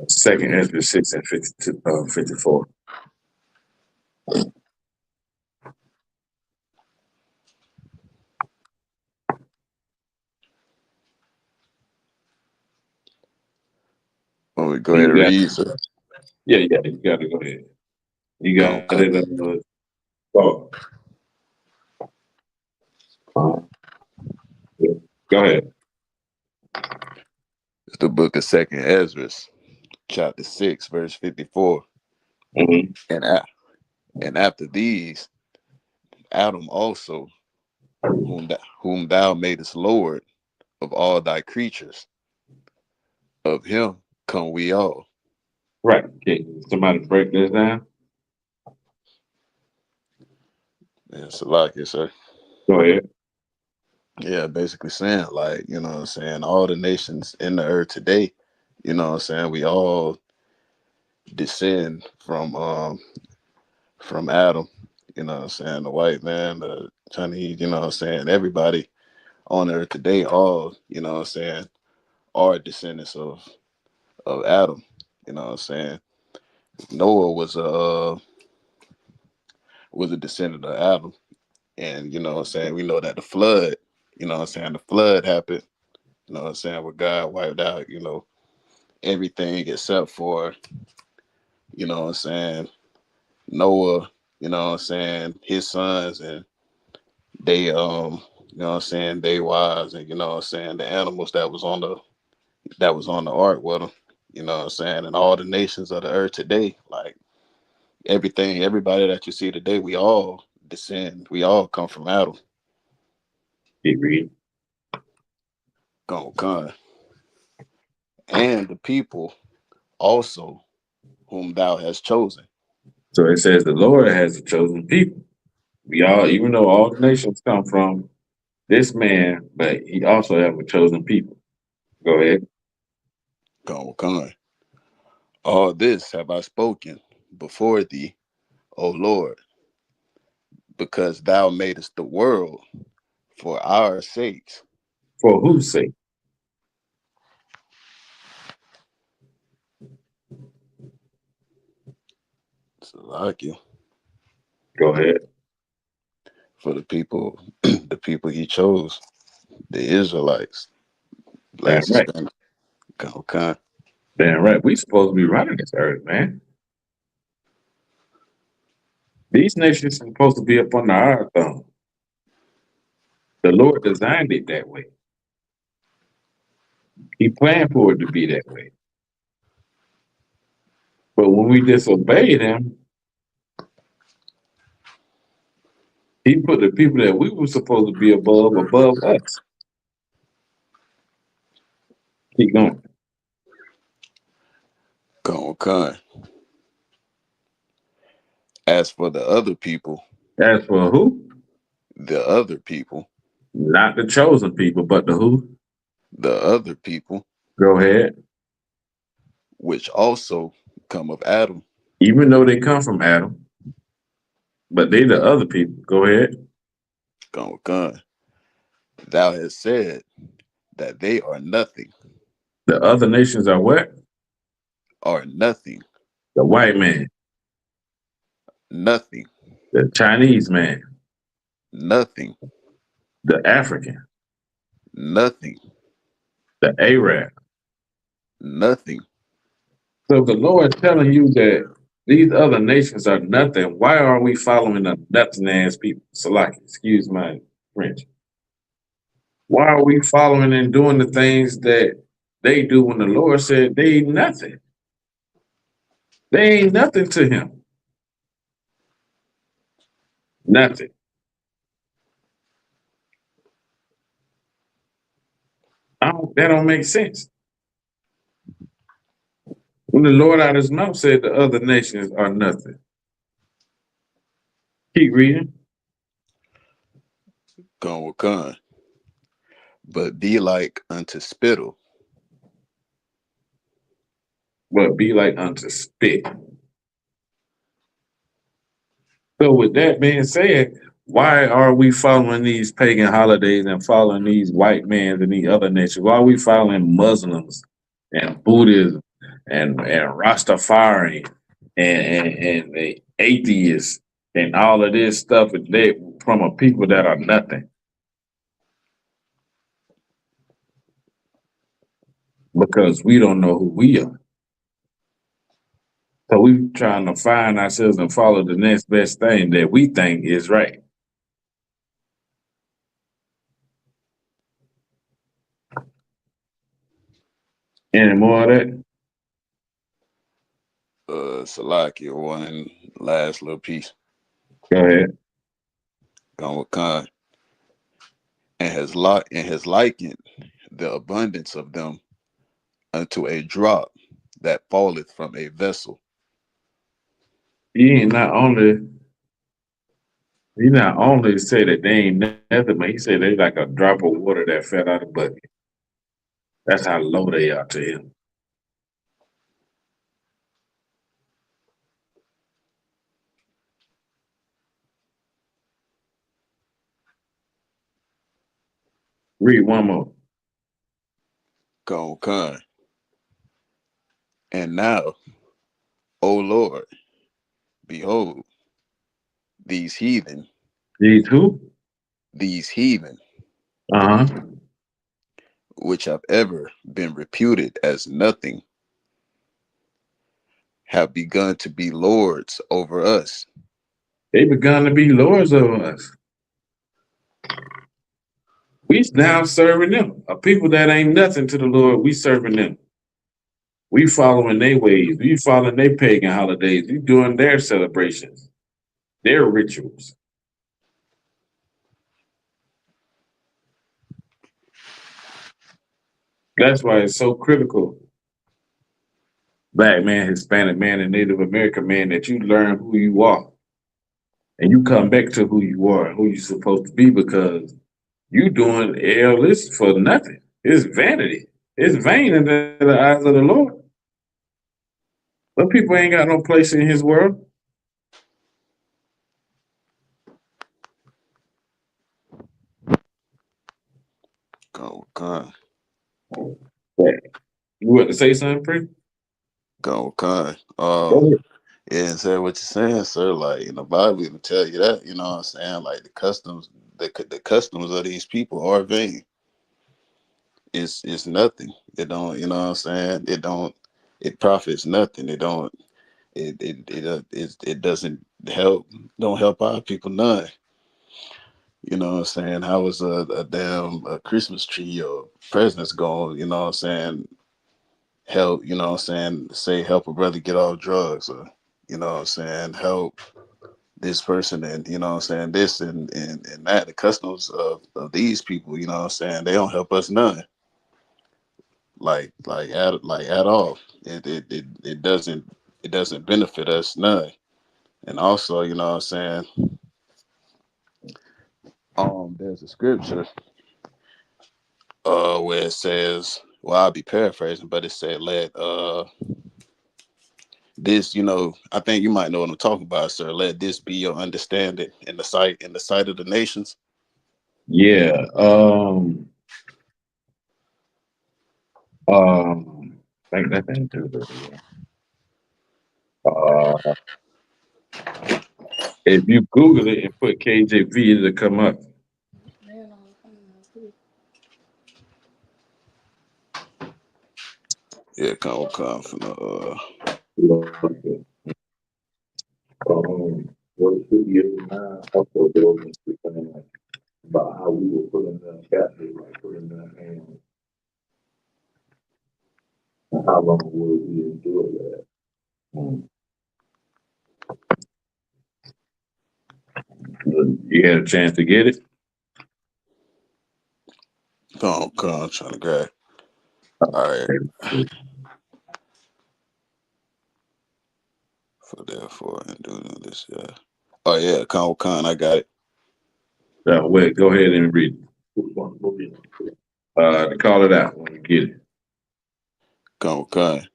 Second Ezra 6 and 54. When we go ahead You and got read, so yeah, you gotta go ahead. You con. got it oh, yeah. Go ahead. It's the book of Second Ezra, chapter 6, verse 54. Mm-hmm. And after these, Adam also, whom thou madest Lord of all thy creatures, of him come we all. Right. Okay. Somebody break this down. Yeah, so like it, sir. Go ahead. Yeah, basically saying, like, you know what I'm saying, all the nations in the earth today, you know what I'm saying, we all descend from Adam, you know what I'm saying, the white man, the Chinese, you know what I'm saying, everybody on earth today, all, you know what I'm saying, are descendants of Adam, you know what I'm saying. Noah was a descendant of Adam, and you know what I'm saying, we know that the flood, you know what I'm saying, the flood happened, you know what I'm saying, where God wiped out, you know, everything except for, you know what I'm saying, Noah, you know what I'm saying, his sons, and they you know what I'm saying, they wives, and you know what I'm saying, the animals that was on the ark with them, you know what I'm saying, and all the nations of the earth today, like everybody that you see today, we all descend, we all come from Adam. Keep reading. Con. And the people also whom thou hast chosen. So it says the Lord has a chosen people. We all, even though all the nations come from this man, but he also have a chosen people. Go ahead. Con. All this have I spoken before thee, O Lord, because thou madest the world for our sakes. For whose sake? So like you, Go ahead. for the people, the people he chose, the Israelites. Damn Last right. stand. Con. Damn right. We supposed to be running this earth, man. These nations are supposed to be up under our thumb. The Lord designed it that way. He planned for it to be that way. But when we disobeyed him, he put the people that we were supposed to be above us. Keep going. Con. As for the other people, As for who? the other people, Not the chosen people, but the who? the other people, Go ahead. which also come of Adam, Even though they come from Adam, but they the other people. Go ahead. Con. Thou hast said that they are nothing, The other nations are what? are nothing, The white man, nothing, the Chinese man, nothing, the African, nothing, the Arab. nothing. So if the Lord telling you that these other nations are nothing, why are we following the nothing ass people? Salaki, excuse my French. Why are we following and doing the things that they do when the Lord said they ain't nothing? They ain't nothing to him. Nothing. That don't make sense. When the Lord out of his mouth said the other nations are nothing. Keep reading. Con. But be like unto spittle, But be like unto spit. So with that being said, why are we following these pagan holidays and following these white men and these other nations? Why are we following Muslims and Buddhism and Rastafari and the atheists and all of this stuff they, from a people that are nothing? Because we don't know who we are. So we trying to find ourselves and follow the next best thing that we think is right. Any more of that? Salakia, one last little piece. Go ahead. Gone with Khan. And has likened the abundance of them unto a drop that falleth from a vessel. He not only say that they ain't nothing, but he said they like a drop of water that fell out of the bucket. That's how low they are to him. Read one more. Gone Khan. And now, O Lord, behold, these heathen, These who? these heathen, Uh-huh. which have ever been reputed as nothing, have begun to be lords over us. They begun to be lords over us. We now serving them. A people that ain't nothing to the Lord, we serving them. We following their ways. We following their pagan holidays. We doing their celebrations, their rituals. That's why it's so critical, Black man, Hispanic man, and Native American man, that you learn who you are and you come back to who you are and who you're supposed to be, because you doing all this for nothing. It's vanity. It's vain in the eyes of the Lord. But people ain't got no place in his world. Gone Khan. Yeah. You want to say something, Pre? Gone Khan. Go ahead. Yeah, and say what you're saying, sir. Like in the Bible, even tell you that. You know what I'm saying? Like the customs of these people are vain. It's nothing. It don't. You know what I'm saying? It don't. It profits nothing. It don't. It doesn't help. Don't help our people none. You know what I'm saying? How was a damn a Christmas tree or presents going? You know what I'm saying? Help. You know what I'm saying? Say help a brother get off drugs, or you know what I'm saying? Help this person, and you know what I'm saying, this and that. The customs of these people, you know what I'm saying, they don't help us none. At all. It doesn't benefit us none. And also, you know what I'm saying, there's a scripture where it says, well, I'll be paraphrasing, but it said, let this, I think you might know what I'm talking about, sir. Let this be your understanding in the sight of the nations. Yeah. I think that thing too. Uh, if you Google it and put KJV, it'll come up. Yeah, come from the What should be in mind also building about how we were put in the captive, like put in the hands, and how long will we endure that? You had a chance to get it? come I'm trying to grab. All right. For therefore and do this, yeah. Oh yeah, Con, I got it. Wait, go ahead and read it. Which one will be? To call it out when you get it. Con.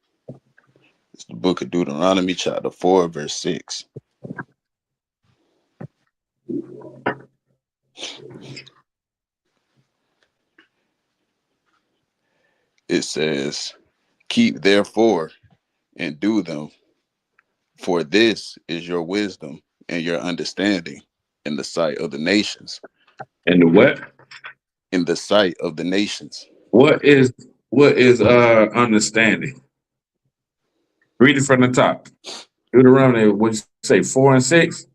It's the book of Deuteronomy, chapter 4, verse 6. It says, keep therefore and do them, for this is your wisdom and your understanding in the sight of the nations. And the what? In the sight of the nations. What is understanding? Read it from the top. Deuteronomy, what you say, 4 and 6?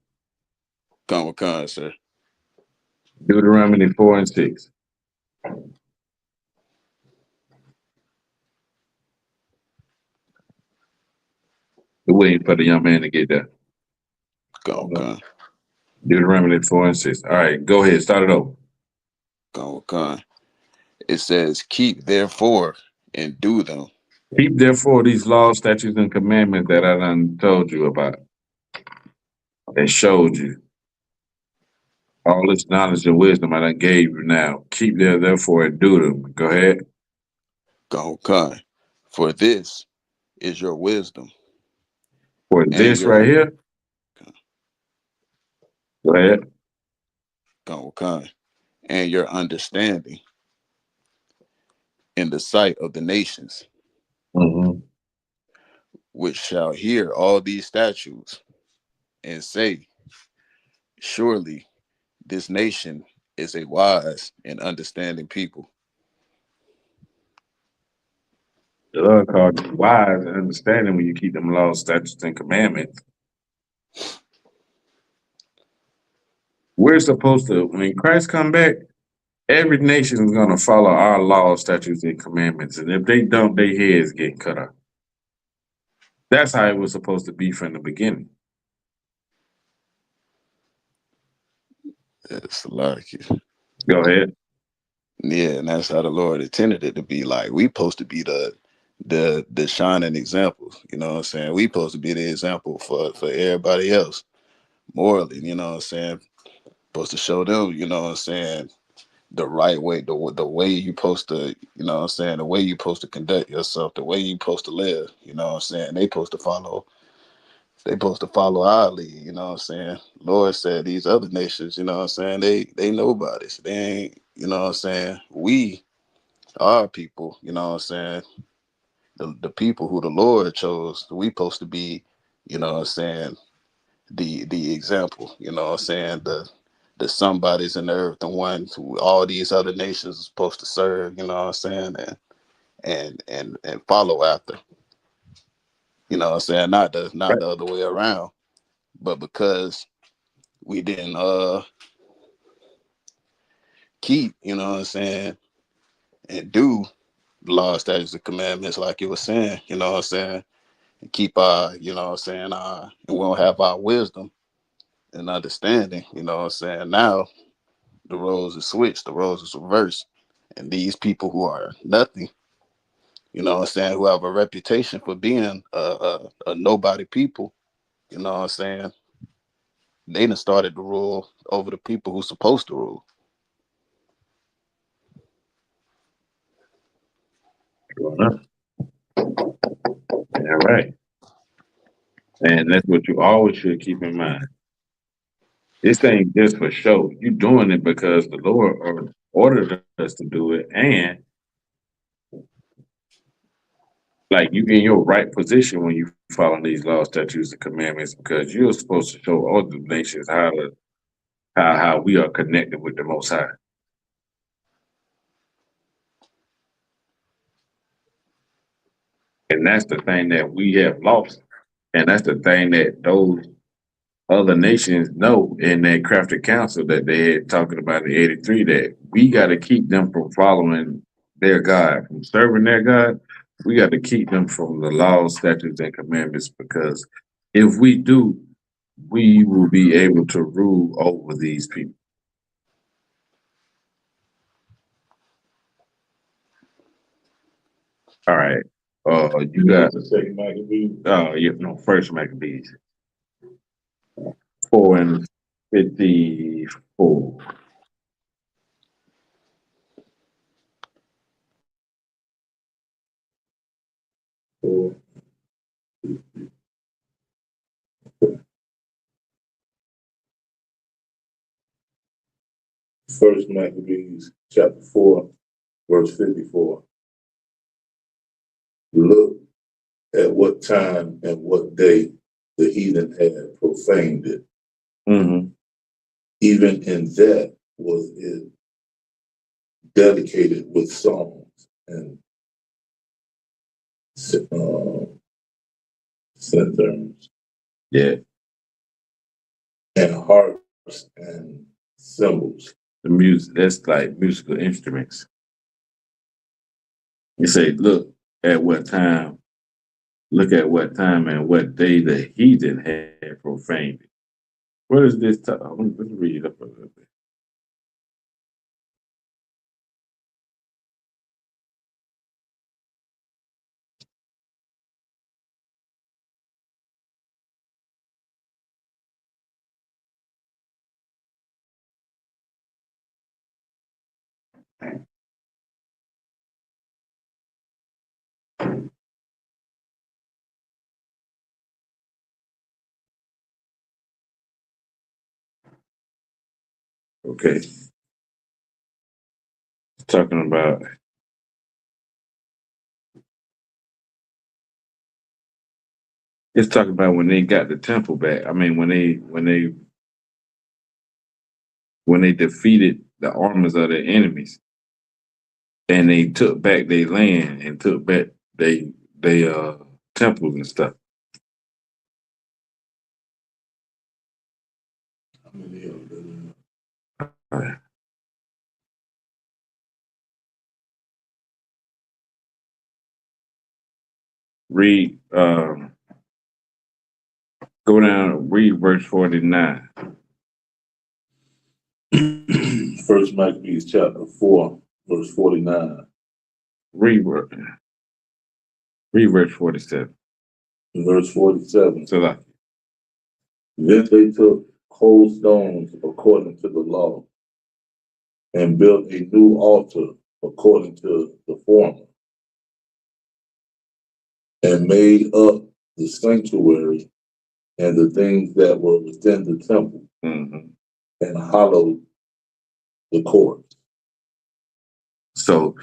Come with con, sir. Deuteronomy 4 and 6. We're waiting for the young man to get there. Come with con. Deuteronomy 4 and 6. All right, go ahead. Start it over. Come with con. It says, keep therefore and do them. Keep therefore these laws, statutes, and commandments that I done told you about and showed you. All this knowledge and wisdom I done gave you now. Keep therefore and do them. Go ahead. Come with con. For this is your wisdom For and this your right here. Go ahead. come with con. And your understanding in the sight of the nations, Mm-hmm. which shall hear all these statutes and say, surely this nation is a wise and understanding people. The Lord called you wise and understanding when you keep them laws, statutes, and commandments. We're supposed to, when Christ come back, every nation is going to follow our laws, statutes, and commandments. And if they don't, their heads get cut off. That's how it was supposed to be from the beginning. It's like, Go ahead. yeah, and that's how the Lord intended it to be. Like, we supposed to be the shining examples. You know what I'm saying? We supposed to be the example for everybody else morally. You know what I'm saying? Supposed to show them. You know what I'm saying? The right way, the way you supposed to. You know what I'm saying? The way you supposed to conduct yourself. The way you supposed to live. You know what I'm saying? They supposed to follow. They supposed to follow our lead. You know what I'm saying? Lord said these other nations. You know what I'm saying? They nobodies. They ain't. You know what I'm saying? We our people, you know what I'm saying? The people who the Lord chose, we supposed to be, you know what I'm saying, the example, you know what I'm saying, the somebodies in the earth, the ones who all these other nations are supposed to serve, you know what I'm saying, and follow after. You know what I'm saying? Not Right. the other way around. But because we didn't keep, you know what I'm saying, and do law, statutes, and commandments like you were saying, you know what I'm saying? And keep our, you know what I'm saying, and we don't have our wisdom and understanding, you know what I'm saying? Now the roles are switched, the roles is reversed. And these people who are nothing, you know what I'm saying, who have a reputation for being a nobody people, you know what I'm saying? They done started to rule over the people who's supposed to rule. All right. And that's what you always should keep in mind. This ain't just for show. You're doing it because the Lord ordered us to do it. And like you in your right position when you follow these laws, statutes, and commandments, because you're supposed to show other nations how we are connected with the Most High. And that's the thing that we have lost. And that's the thing that those other nations know in that crafted council that they had talking about in '83 that we got to keep them from following their God, from serving their God. We got to keep them from the laws, statutes, and commandments because if we do, we will be able to rule over these people. All right. You got the second Maccabees. First Maccabees 4:54. First Maccabees chapter 4, verse 54. Look at what time and what day the heathen had profaned it. Mm-hmm. Even in that was it dedicated with songs and citherns. Yeah. And harps and cymbals. The music, that's like musical instruments. You say, look at what time and what day the heathen had profaned it. What is this? Let's read it up a little bit. Okay. Talking about when they got the temple back. I mean, when they defeated the armies of their enemies and they took back their land and took back they temples and stuff. All right. Read go down, read verse 49. First Maccabees chapter 4, verse 49. Read verse 47. Verse 47. So like, then they took whole stones according to the law and built a new altar according to the former and made up the sanctuary and the things that were within the temple and hollowed the courts. So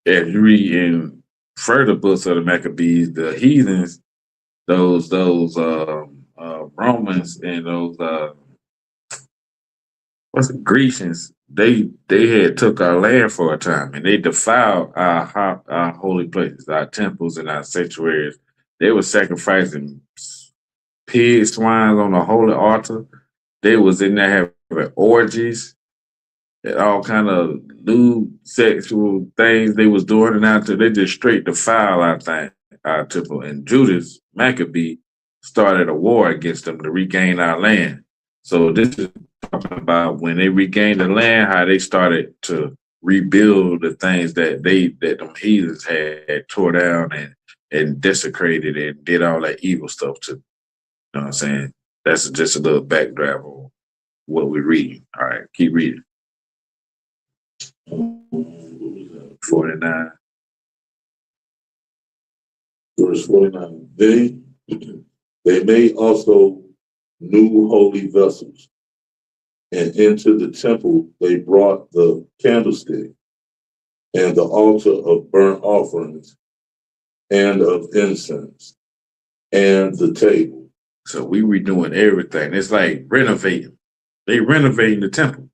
if you read in further books of the Maccabees, the heathens, those Romans and those Grecians, they had took our land for a time and they defiled our holy places, our temples and our sanctuaries. They were sacrificing pig swines on the holy altar. They was in there having orgies and all kind of lewd sexual things they was doing, and out there they just straight defile our temple. And Judas Maccabee started a war against them to regain our land. So this is talking about when they regained the land, how they started to rebuild the things that them heathens had tore down and desecrated and did all that evil stuff to. You know what I'm saying? That's just a little backdrop on what we read. All right, keep reading. 49. Verse 49. They made also new holy vessels, and into the temple they brought the candlestick and the altar of burnt offerings and of incense and the table. So we redoing everything. It's like renovating. They renovating the temple.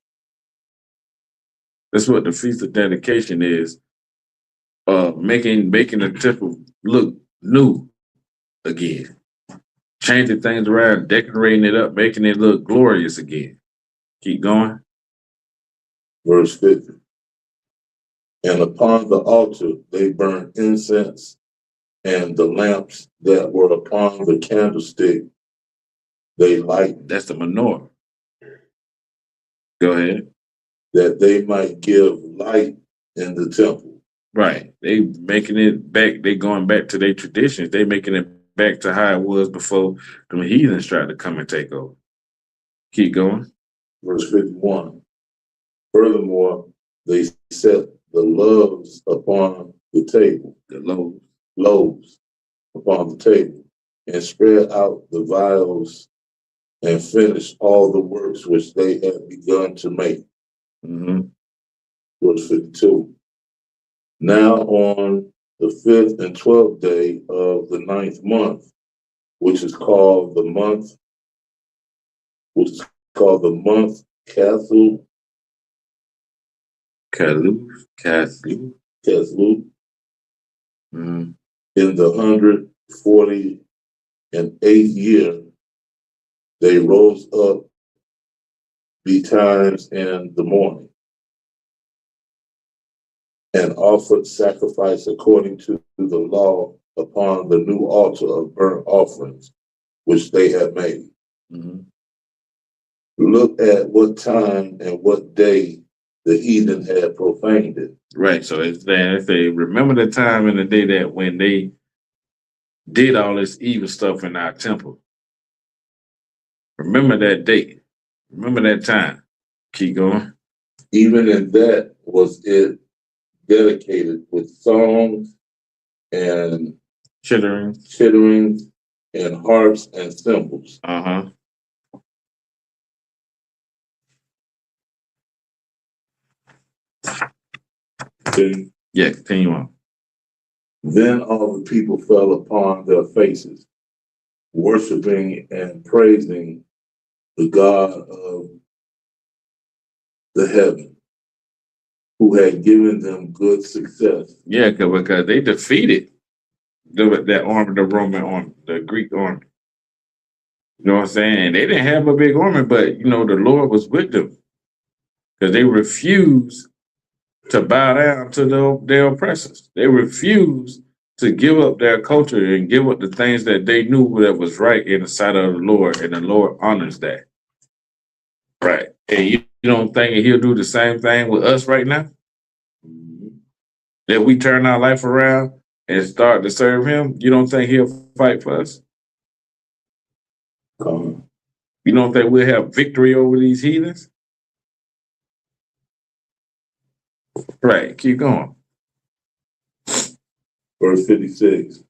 That's what the Feast of Dedication is. Making the temple look new again. Changing things around, decorating it up, making it look glorious again. Keep going. Verse 50. And upon the altar they burned incense, and the lamps that were upon the candlestick they lightened. That's the menorah. Go ahead. That they might give light in the temple. Right. They making it back. They going back to their traditions. They making it back to how it was before the heathens tried to come and take over. Keep going. Verse 51. Furthermore, they set the loaves upon the table. The loaves. Loaves upon the table, and spread out the vials and finished all the works which they had begun to make. Verse 52. Now on the 5th and 12th day of the 9th month, which is called the month Caslu, in the 148th year, they rose up betimes in the morning and offered sacrifice according to the law upon the new altar of burnt offerings, which they had made. Look at what time and what day the heathen had profaned it. Right. So it's they remember the time and the day that when they did all this evil stuff in our temple. Remember that date. Remember that time. Keep going. Even in that was it dedicated with songs and chitterings and harps and cymbals. Yeah, continue on. Then all the people fell upon their faces, worshiping and praising the God of the heaven, who had given them good success. Yeah, because they defeated that army, the Roman army, the Greek army. You know what I'm saying? They didn't have a big army, but the Lord was with them because they refused to bow down to their oppressors. They refused to give up their culture and give up the things that they knew that was right in the sight of the Lord, and the Lord honors that. Right. And you don't think he'll do the same thing with us right now? That we turn our life around and start to serve him? You don't think he'll fight for us? You don't think we'll have victory over these heathens? Right. Keep going. Verse 56.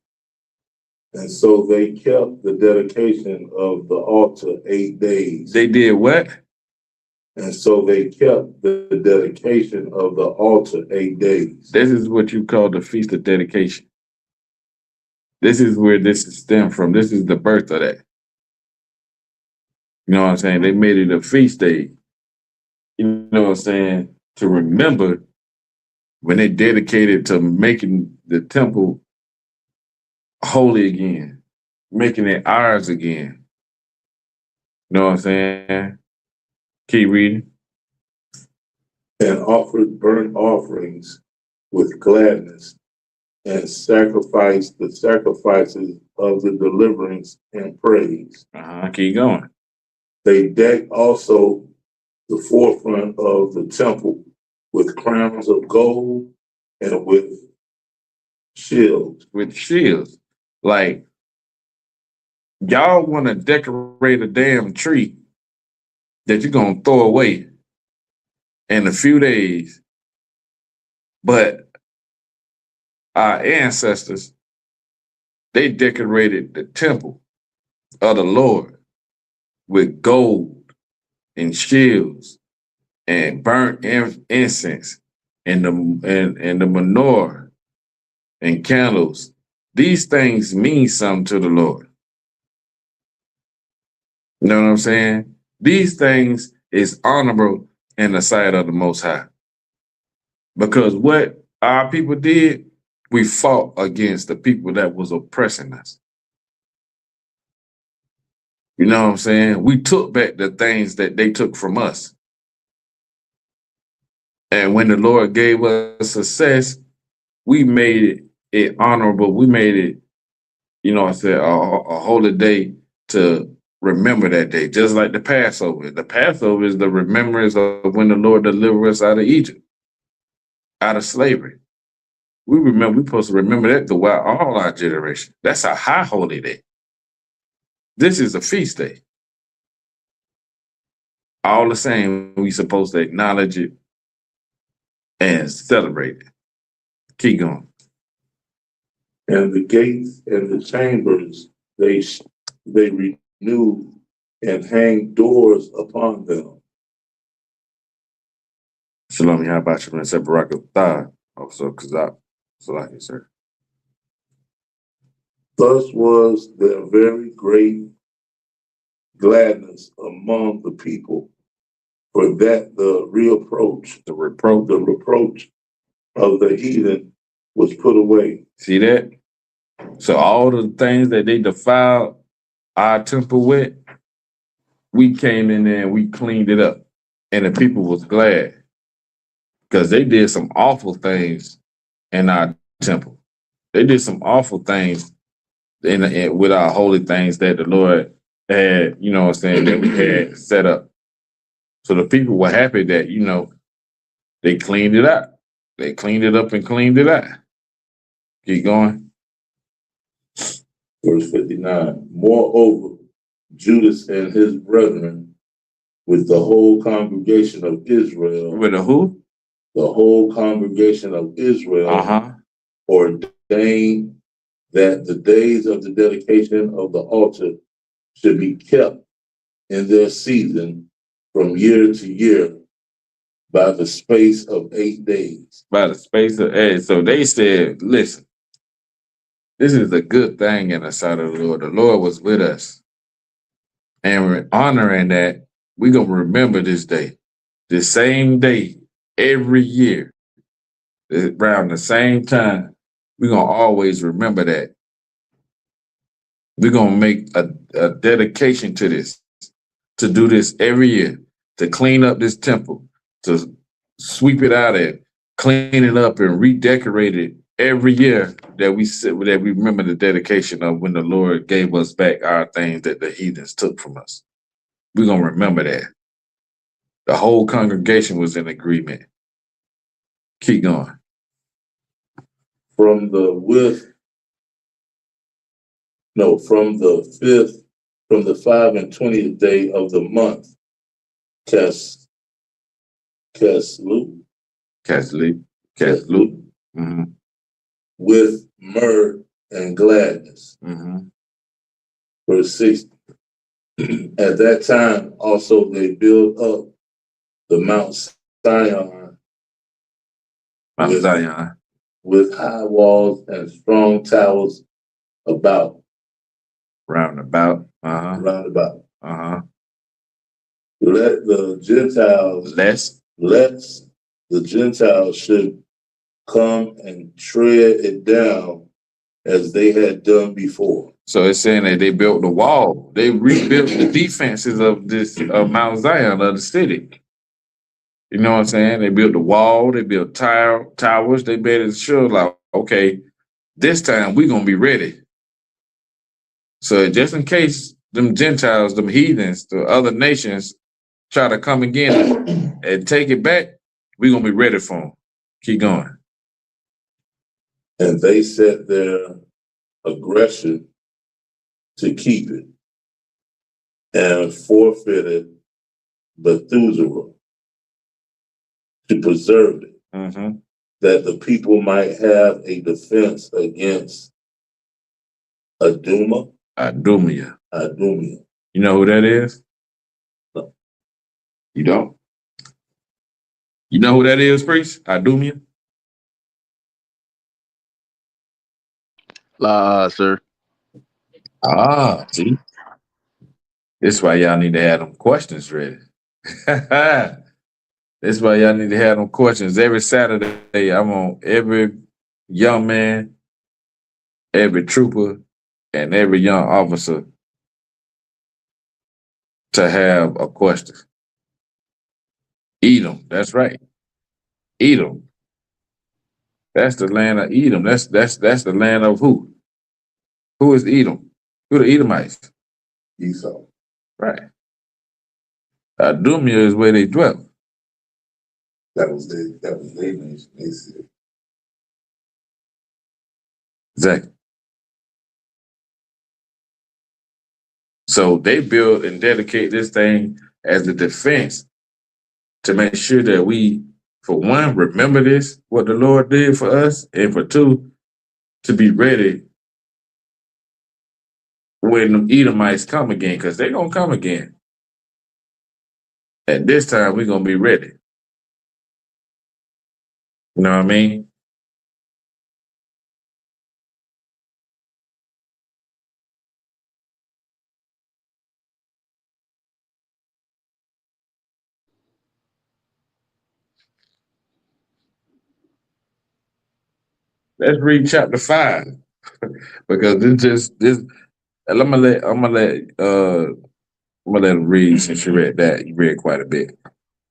And so they kept the dedication of the altar 8 days. They did what? And so they kept the dedication of the altar 8 days. This is what you call the Feast of Dedication. This is where this is stemmed from. This is the birth of that. You know what I'm saying? They made it a feast day. You know what I'm saying? To remember when they dedicated to making the temple holy again, making it ours again. You know what I'm saying? Keep reading. And offered burnt offerings with gladness, and sacrificed the sacrifices of the deliverance and praise. Keep going. They decked also the forefront of the temple with crowns of gold and with shields. With shields. Like, y'all want to decorate a damn tree that you're going to throw away in a few days. But our ancestors, they decorated the temple of the Lord with gold and shields and burnt incense and the menorah and candles. These things mean something to the Lord. You know what I'm saying? These things is honorable in the sight of the Most High. Because what our people did, we fought against the people that was oppressing us. You know what I'm saying? We took back the things that they took from us. And when the Lord gave us success, we made it honorable. We made it, a holy day to remember that day, just like the Passover. The Passover is the remembrance of when the Lord delivered us out of Egypt, out of slavery. We're supposed to remember that throughout all our generation. That's a high holy day. This is a feast day. All the same, we're supposed to acknowledge it and celebrate it. Keep going. And the gates and the chambers, they renew and hang doors upon them. Shalom, Yahabashim, and Separakatah. Also, Kazak. Salaki, sir. Thus was there very great gladness among the people, for that the reproach of the heathen was put away. See that? So all the things that they defiled our temple with, we came in there and we cleaned it up. And the people was glad because they did some awful things in our temple. They did some awful things with our holy things that the Lord had, you know what I'm saying, that we had set up. So the people were happy that, you know, they cleaned it up. They cleaned it up and cleaned it out. Keep going. Verse 59. Moreover, Judas and his brethren with the whole congregation of Israel. With the who? The whole congregation of Israel ordained that the days of the dedication of the altar should be kept in their season from year to year by the space of 8 days. By the space of 8. So they said, listen, this is a good thing in the sight of the Lord. The Lord was with us. And we're honoring that. We're going to remember this day. The same day every year. Around the same time. We're going to always remember that. We're going to make a dedication to this. To do this every year. To clean up this temple. To sweep it out and clean it up and redecorate it every year that we remember the dedication of when the Lord gave us back our things that the heathens took from us. We're going to remember that. The whole congregation was in agreement. Keep going. From the 5 and 20th day of the month, Caslu, with mirth and gladness. Verse 60. At that time also they built up the Mount Zion, with high walls and strong towers about. Round about. Let the Gentiles should come and tread it down as they had done before. So it's saying that they built the wall. They rebuilt the defenses of this Mount Zion of the city. You know what I'm saying? They built the wall. They built towers. They made it sure like, okay, this time we're gonna be ready. So just in case them Gentiles, them heathens, the other nations try to come again and take it back, we're gonna be ready for them. Keep going. And they set their aggression to keep it and forfeited Methuselah to preserve it, that the people might have a defense against Adumia. You know who that is? No. You don't? You know who that is, priest? Adumia? Sir. See? This is why y'all need to have them questions ready. That's why y'all need to have them questions. Every Saturday, I'm on every young man, every trooper, and every young officer to have a question. Edom, that's right. Edom. That's the land of Edom. That's the land of who? Who is Edom? Who the Edomites? Esau. Right. Adumia is where they dwelt. That was their nation. They said. Exactly. So they build and dedicate this thing as a defense to make sure that we, for one, remember this, what the Lord did for us, and for two, to be ready when the Edomites come again, because they're going to come again. At this time, we're going to be ready. You know what I mean? Let's read chapter 5 because this. I'm gonna let him read since you read that. You read quite a bit.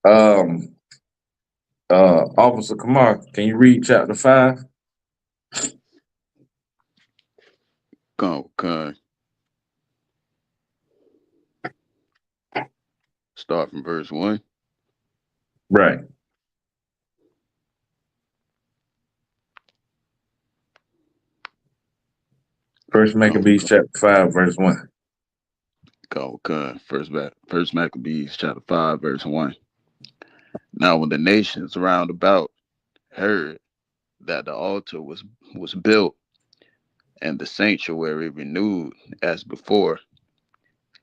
Um, Officer Kamar, can you read chapter 5? Okay. Start from verse 1. Right. First Maccabees chapter 5, verse 1. Okay. First Maccabees chapter 5, verse 1. Now when the nations round about heard that the altar was built and the sanctuary renewed as before,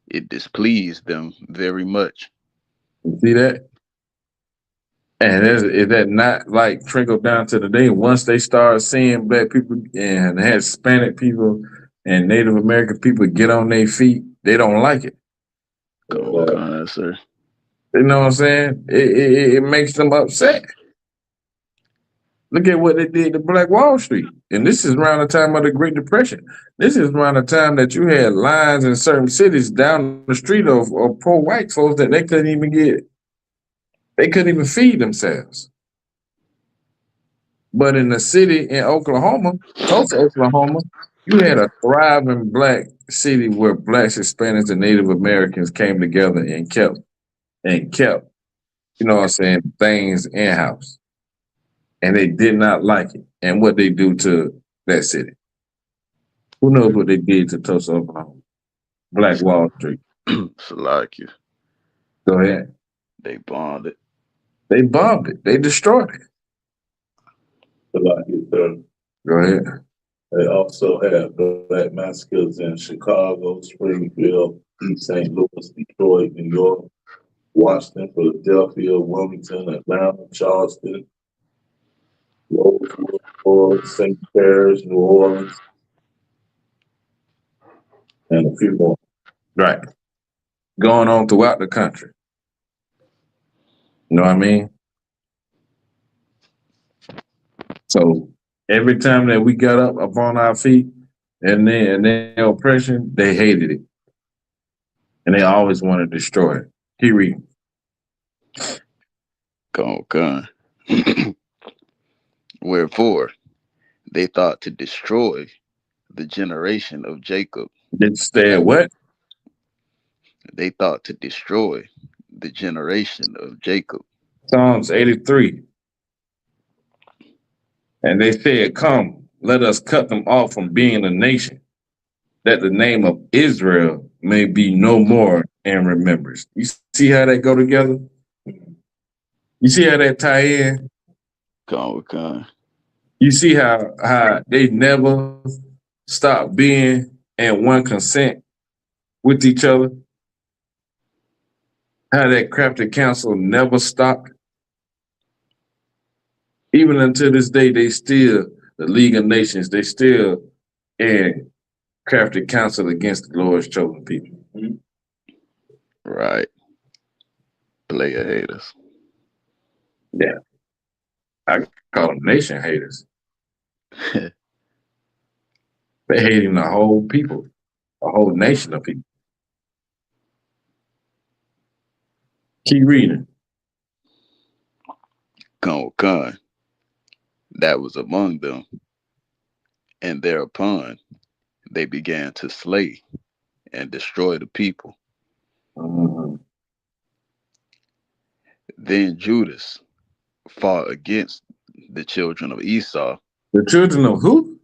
it displeased them very much. You see that? And is that not like trickled down to the day once they start seeing black people and Hispanic people and Native American people get on their feet, they don't like it. Okay, sir. You know what I'm saying? It makes them upset. Look at what they did to Black Wall Street. And this is around the time of the Great Depression. This is around the time that you had lines in certain cities down the street of poor white folks that they couldn't even feed themselves. But in the city in Oklahoma, Tulsa, Oklahoma, you had a thriving black city where blacks, Hispanics, and Native Americans came together and kept, you know what I'm saying, things in house. And they did not like it. And what they do to that city. Who knows what they did to Tulsa, Oklahoma? Black Wall Street. Salakia. Go ahead. They bombed it. They bombed it. They destroyed it. Go ahead. They also had black massacres in Chicago, Springfield, East St. Louis, Detroit, New York, Washington, Philadelphia, Wilmington, Atlanta, Charleston, Rosewood, St. Paris, New Orleans, and a few more. Right. Going on throughout the country. You know what I mean? So every time that we got up on our feet and their oppression, they hated it. And they always wanted to destroy it. Keep reading. Okay. Wherefore, they thought to destroy the generation of Jacob. Instead, what? They thought to destroy the generation of Jacob. Psalms 83. And they said, come, let us cut them off from being a nation, that the name of Israel may be no more in remembrance. You see how that go together? You see how that tie in? Okay. You see how they never stop being in one consent with each other? How that crafted council never stopped? Even until this day, they still, the League of Nations, they still in crafted counsel against the Lord's chosen people. Right. Player haters. Yeah. I call them nation haters. They hating the whole people, a whole nation of people. Keep reading. Okay. That was among them. And thereupon they began to slay and destroy the people. Mm-hmm. Then Judas fought against the children of Esau. The children of who?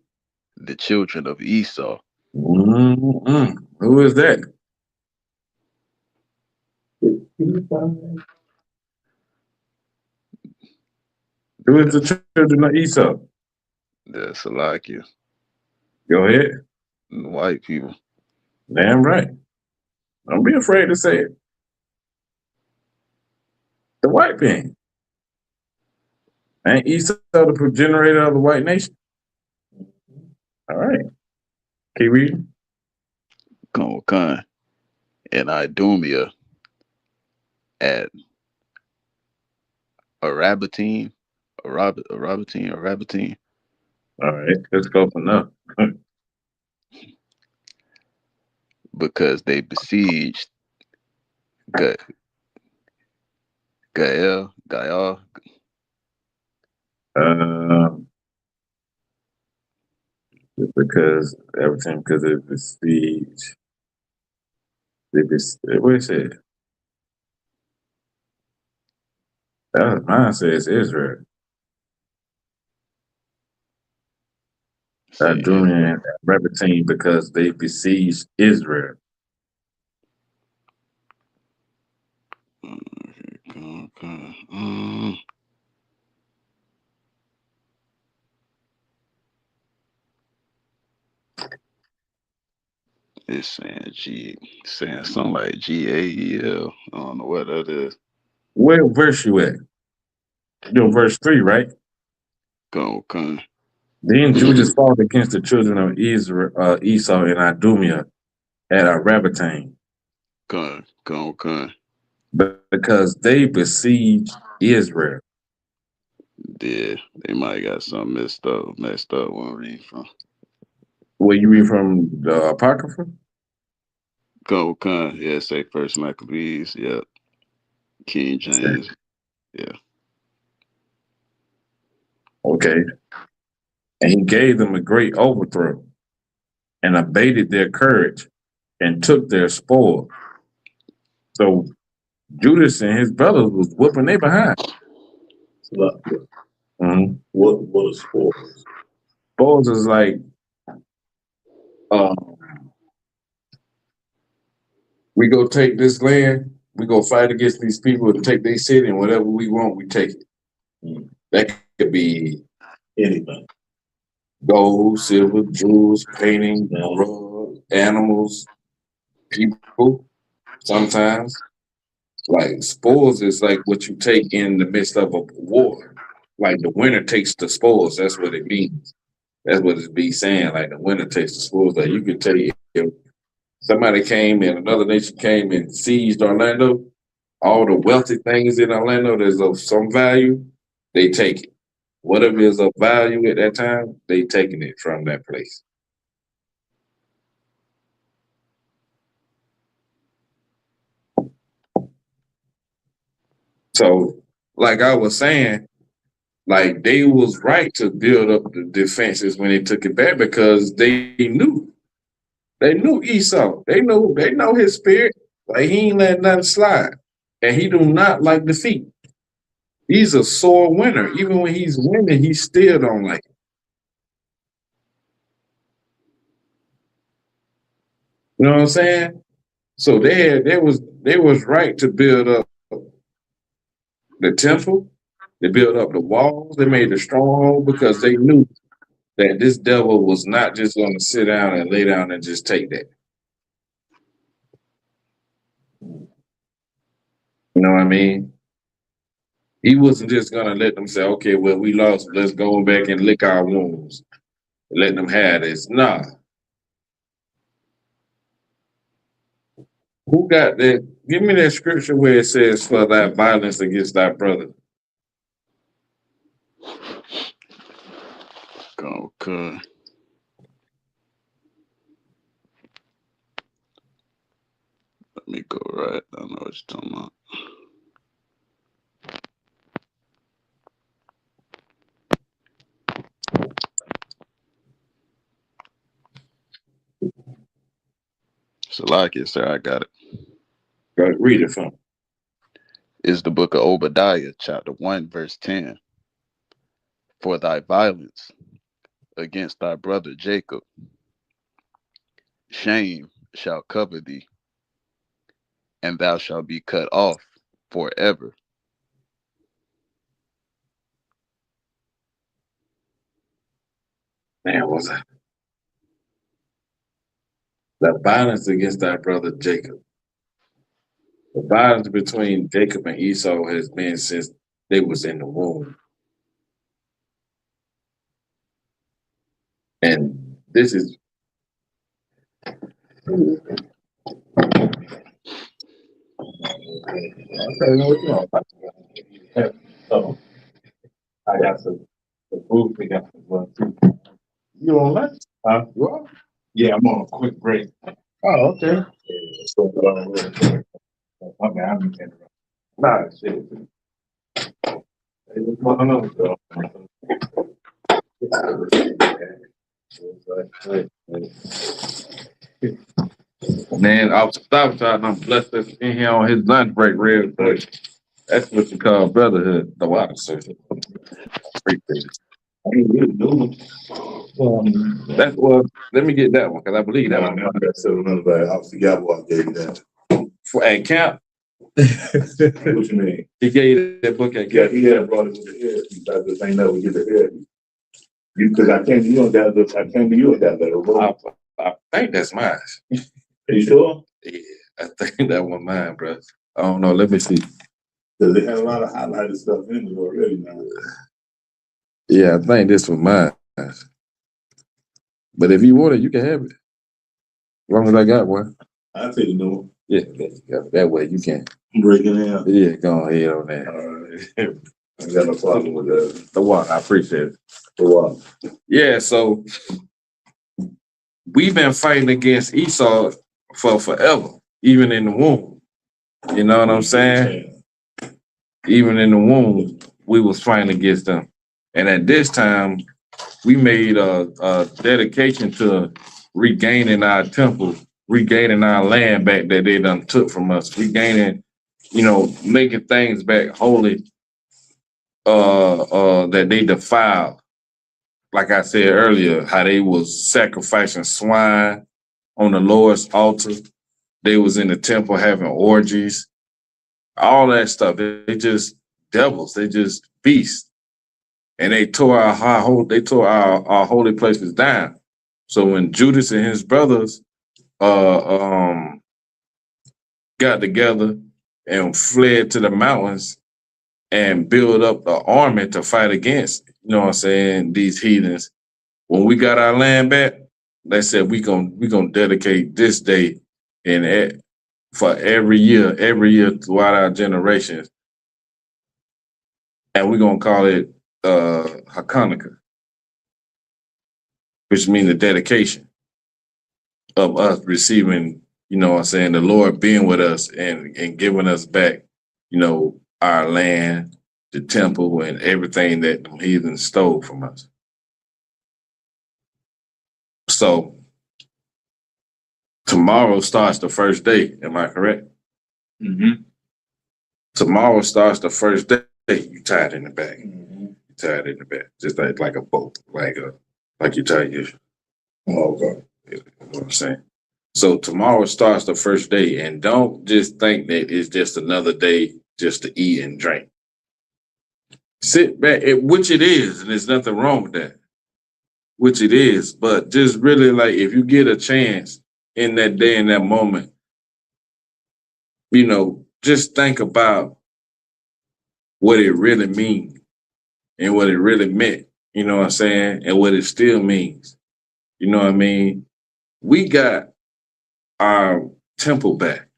The children of Esau. Mm-hmm. Who is that? Who is the children of Esau? The Salakia. Go ahead. The white people. Damn right. Don't be afraid to say it. The white man. Ain't Esau the progenitor of the white nation? All right. Keep reading. Con and Idumea at Arabatine, Arabatine. All right. Let's go for now. Because they besieged Ga- Gael, Um, because everything, because they besiege. What is it? Mine says Israel. say During Revertine because they besieged Israel. Okay. It's saying something like GAEL. I don't know what that is. Where verse you at? You're verse 3, right? Con. Then Judas fought against the children of Israel, Esau and Idumea at Rabbitane, Con. because they besieged Israel. Yeah, they might got something messed up where I'm reading from. Where you read from the Apocrypha? Con. Yeah, say First Maccabees. Yeah. King James. Yeah. Okay. And he gave them a great overthrow and abated their courage and took their spoil. So Judas and his brothers was whooping they behind. Mm-hmm. What is spoils? Spoils is like, we go take this land, we go fight against these people and take their city, and whatever we want, we take it. That could be Anything. gold, silver, jewels, painting, rug, animals, people. Sometimes, like spoils is like what you take in the midst of a war. Like the winner takes the spoils. That's what it means. That's what it be saying. Like the winner takes the spoils. Like you could take if somebody came and another nation came and seized Orlando, all the wealthy things in Orlando that's of some value, they take it. Whatever is of value at that time, they taking it from that place. So, like I was saying, like they was right to build up the defenses when they took it back because they knew Esau. They know his spirit. Like he ain't letting nothing slide. And he do not like defeat. He's a sore winner. Even when he's winning, he still don't like it. You know what I'm saying? So they was right to build up the temple. They built up the walls. They made the stronghold because they knew that this devil was not just going to sit down and lay down and just take that. You know what I mean? He wasn't just going to let them say, okay, well, we lost. Let's go back and lick our wounds. Let them have this. Nah. Who got that? Give me that scripture where it says, for thy violence against thy brother. Okay. Let me go right. I don't know what you're talking about. Salakia, sir, I got it. Go read it from. It's the book of Obadiah, chapter 1, verse 10. For thy violence against thy brother Jacob, shame shall cover thee, and thou shalt be cut off forever. Man, was it? The violence against thy brother Jacob. The violence between Jacob and Esau has been since they was in the womb. And this is so I got some food we got some lunch too. You on lunch? You are? Yeah, I'm on a quick break. Oh, okay. Yeah, so, okay, I'm interrupted. Nah, shit. Hey, what's going on, bro? Man, I was stopping trying to bless us in here on his lunch break real quick. That's what you call brotherhood. The water, sir. Appreciate it. I ain't really doing it. That's well, let me get that one because I believe that one. I forgot what I gave you that. For at camp. What you mean? He gave you that book at Yeah, camp. he had brought it with the head. I just ain't never get the head. You because I came to you on that. I came to you on that letter, bro. I think that's mine. Are you sure? Yeah, I think that one mine, bro. I don't know. Let me see. Because they had a lot of highlighted stuff in it already now. Yeah, I think this was mine. But if you want it, you can have it. As long as I got one. I'll take the new one. Yeah, that way you can. Break it out. Yeah, go ahead on that. All right. I got no problem with that. The water, I appreciate it. The water. Yeah, so we've been fighting against Esau for forever, even in the womb. You know what I'm saying? Even in the womb, we was fighting against them. And at this time, we made a dedication to regaining our temple, regaining our land back that they done took from us, regaining, making things back holy that they defiled. Like I said earlier, how they was sacrificing swine on the Lord's altar. They was in the temple having orgies, all that stuff. They just devils. They just beasts. And they tore our holy places down. So when Judas and his brothers got together and fled to the mountains and built up the army to fight against, these heathens. When we got our land back, they said we gonna dedicate this day for every year throughout our generations, and we're gonna call it CHAANAK, which means the dedication of us receiving, the Lord being with us and giving us back, our land, the temple, and everything that the heathens stole from us. So tomorrow starts the first day. Am I correct? Mm-hmm. Tomorrow starts the first day. You tie it in the back. Mm-hmm. You tie it in the back, just like a boat, like you tie your. Oh, okay. You know what I'm saying? So tomorrow starts the first day, and don't just think that it's just another day just to eat and drink. Sit back, which it is, and there's nothing wrong with that. Which it is, but just really if you get a chance in that day, in that moment, just think about what it really means and what it really meant, you know what I'm saying? And what it still means. You know what I mean? We got our temple back.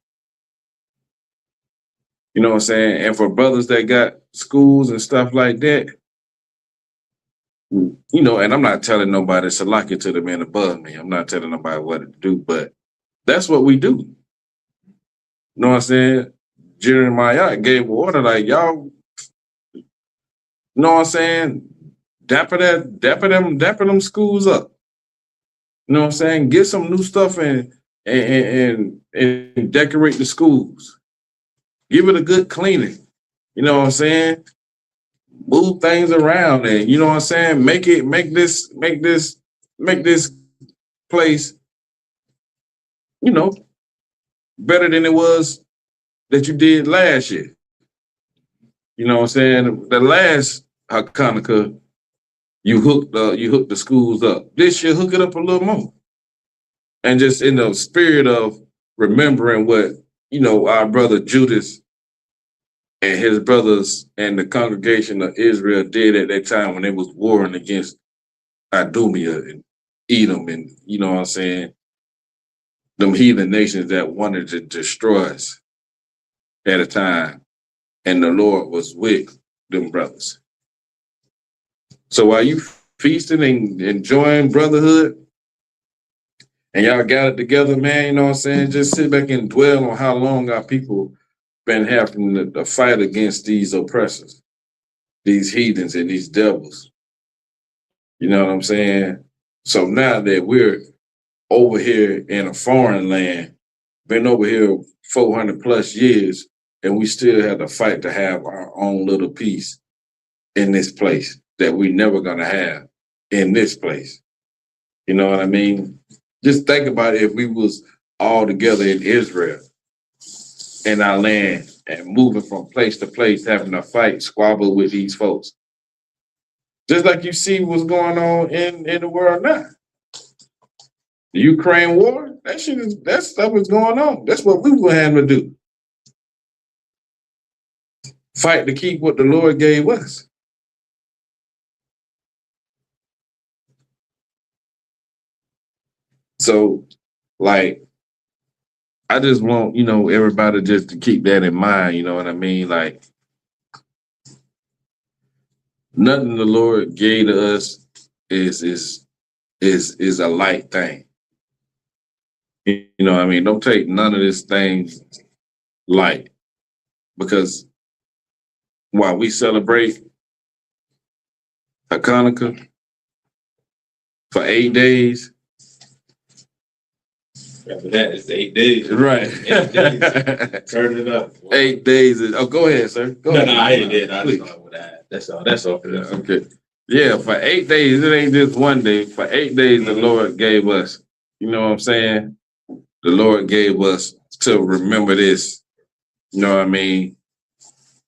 You know what I'm saying? And for brothers that got schools and stuff like that, and I'm not telling nobody to lock it to the man above me. I'm not telling nobody what to do, but that's what we do. You know what I'm saying? Jeremiah gave order y'all, you know what I'm saying? Dapper them schools up. You know what I'm saying? Get some new stuff and decorate the schools. Give it a good cleaning. You know what I'm saying? Move things around and you know what I'm saying? Make this place, better than it was that you did last year. You know what I'm saying? The last Hanukkah, you hooked the schools up. This year, hook it up a little more. And just in the spirit of remembering what, our brother Judas and his brothers and the congregation of Israel did at that time when they was warring against Idumea Edom and, you know what I'm saying, them heathen nations that wanted to destroy us at a time. And the Lord was with them brothers. So while you feasting and enjoying brotherhood, and y'all got it together, man, you know what I'm saying, just sit back and dwell on how long our people been having to fight against these oppressors, these heathens and these devils. You know what I'm saying? So now that we're over here in a foreign land, been over here 400 plus years, and we still have to fight to have our own little piece in this place that we never gonna have in this place. You know what I mean? Just think about it if we was all together in Israel, in our land, and moving from place to place, having to fight, squabble with these folks. Just like you see what's going on in the world now. The Ukraine war, that stuff is going on. That's what we were having to do. Fight to keep what the Lord gave us. So, like, I just want, you know, everybody just to keep that in mind, you know what I mean? Like, nothing the Lord gave to us is a light thing. You know what I mean? Don't take none of this thing light, because while we celebrate CHAANAK for 8 days. After that, it's 8 days. Right. 8 days. Turn it up. 8 days is, go ahead, sir. Go ahead. No, I ain't did. I just know that. That's all. That's all. Yeah, okay. Yeah, for 8 days, it ain't just one day. For 8 days, the Lord gave us, you know what I'm saying? The Lord gave us to remember this, you know what I mean?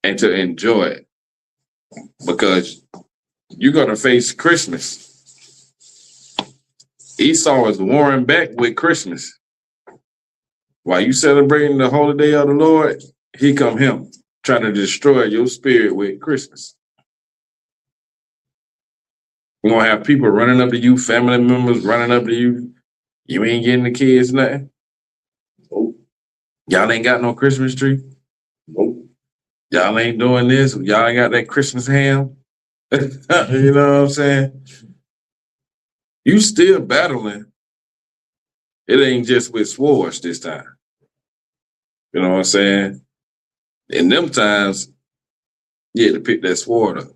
And to enjoy it. Because you're going to face Christmas. Esau is warring back with Christmas. While you celebrating the holy day of the Lord, he come him trying to destroy your spirit with Christmas. You're going to have people running up to you, family members running up to you. You ain't getting the kids nothing. Nope. Y'all ain't got no Christmas tree. Nope. Y'all ain't doing this. Y'all ain't got that Christmas ham. You know what I'm saying? You still battling. It ain't just with swords this time. You know what I'm saying? In them times, you had to pick that sword up.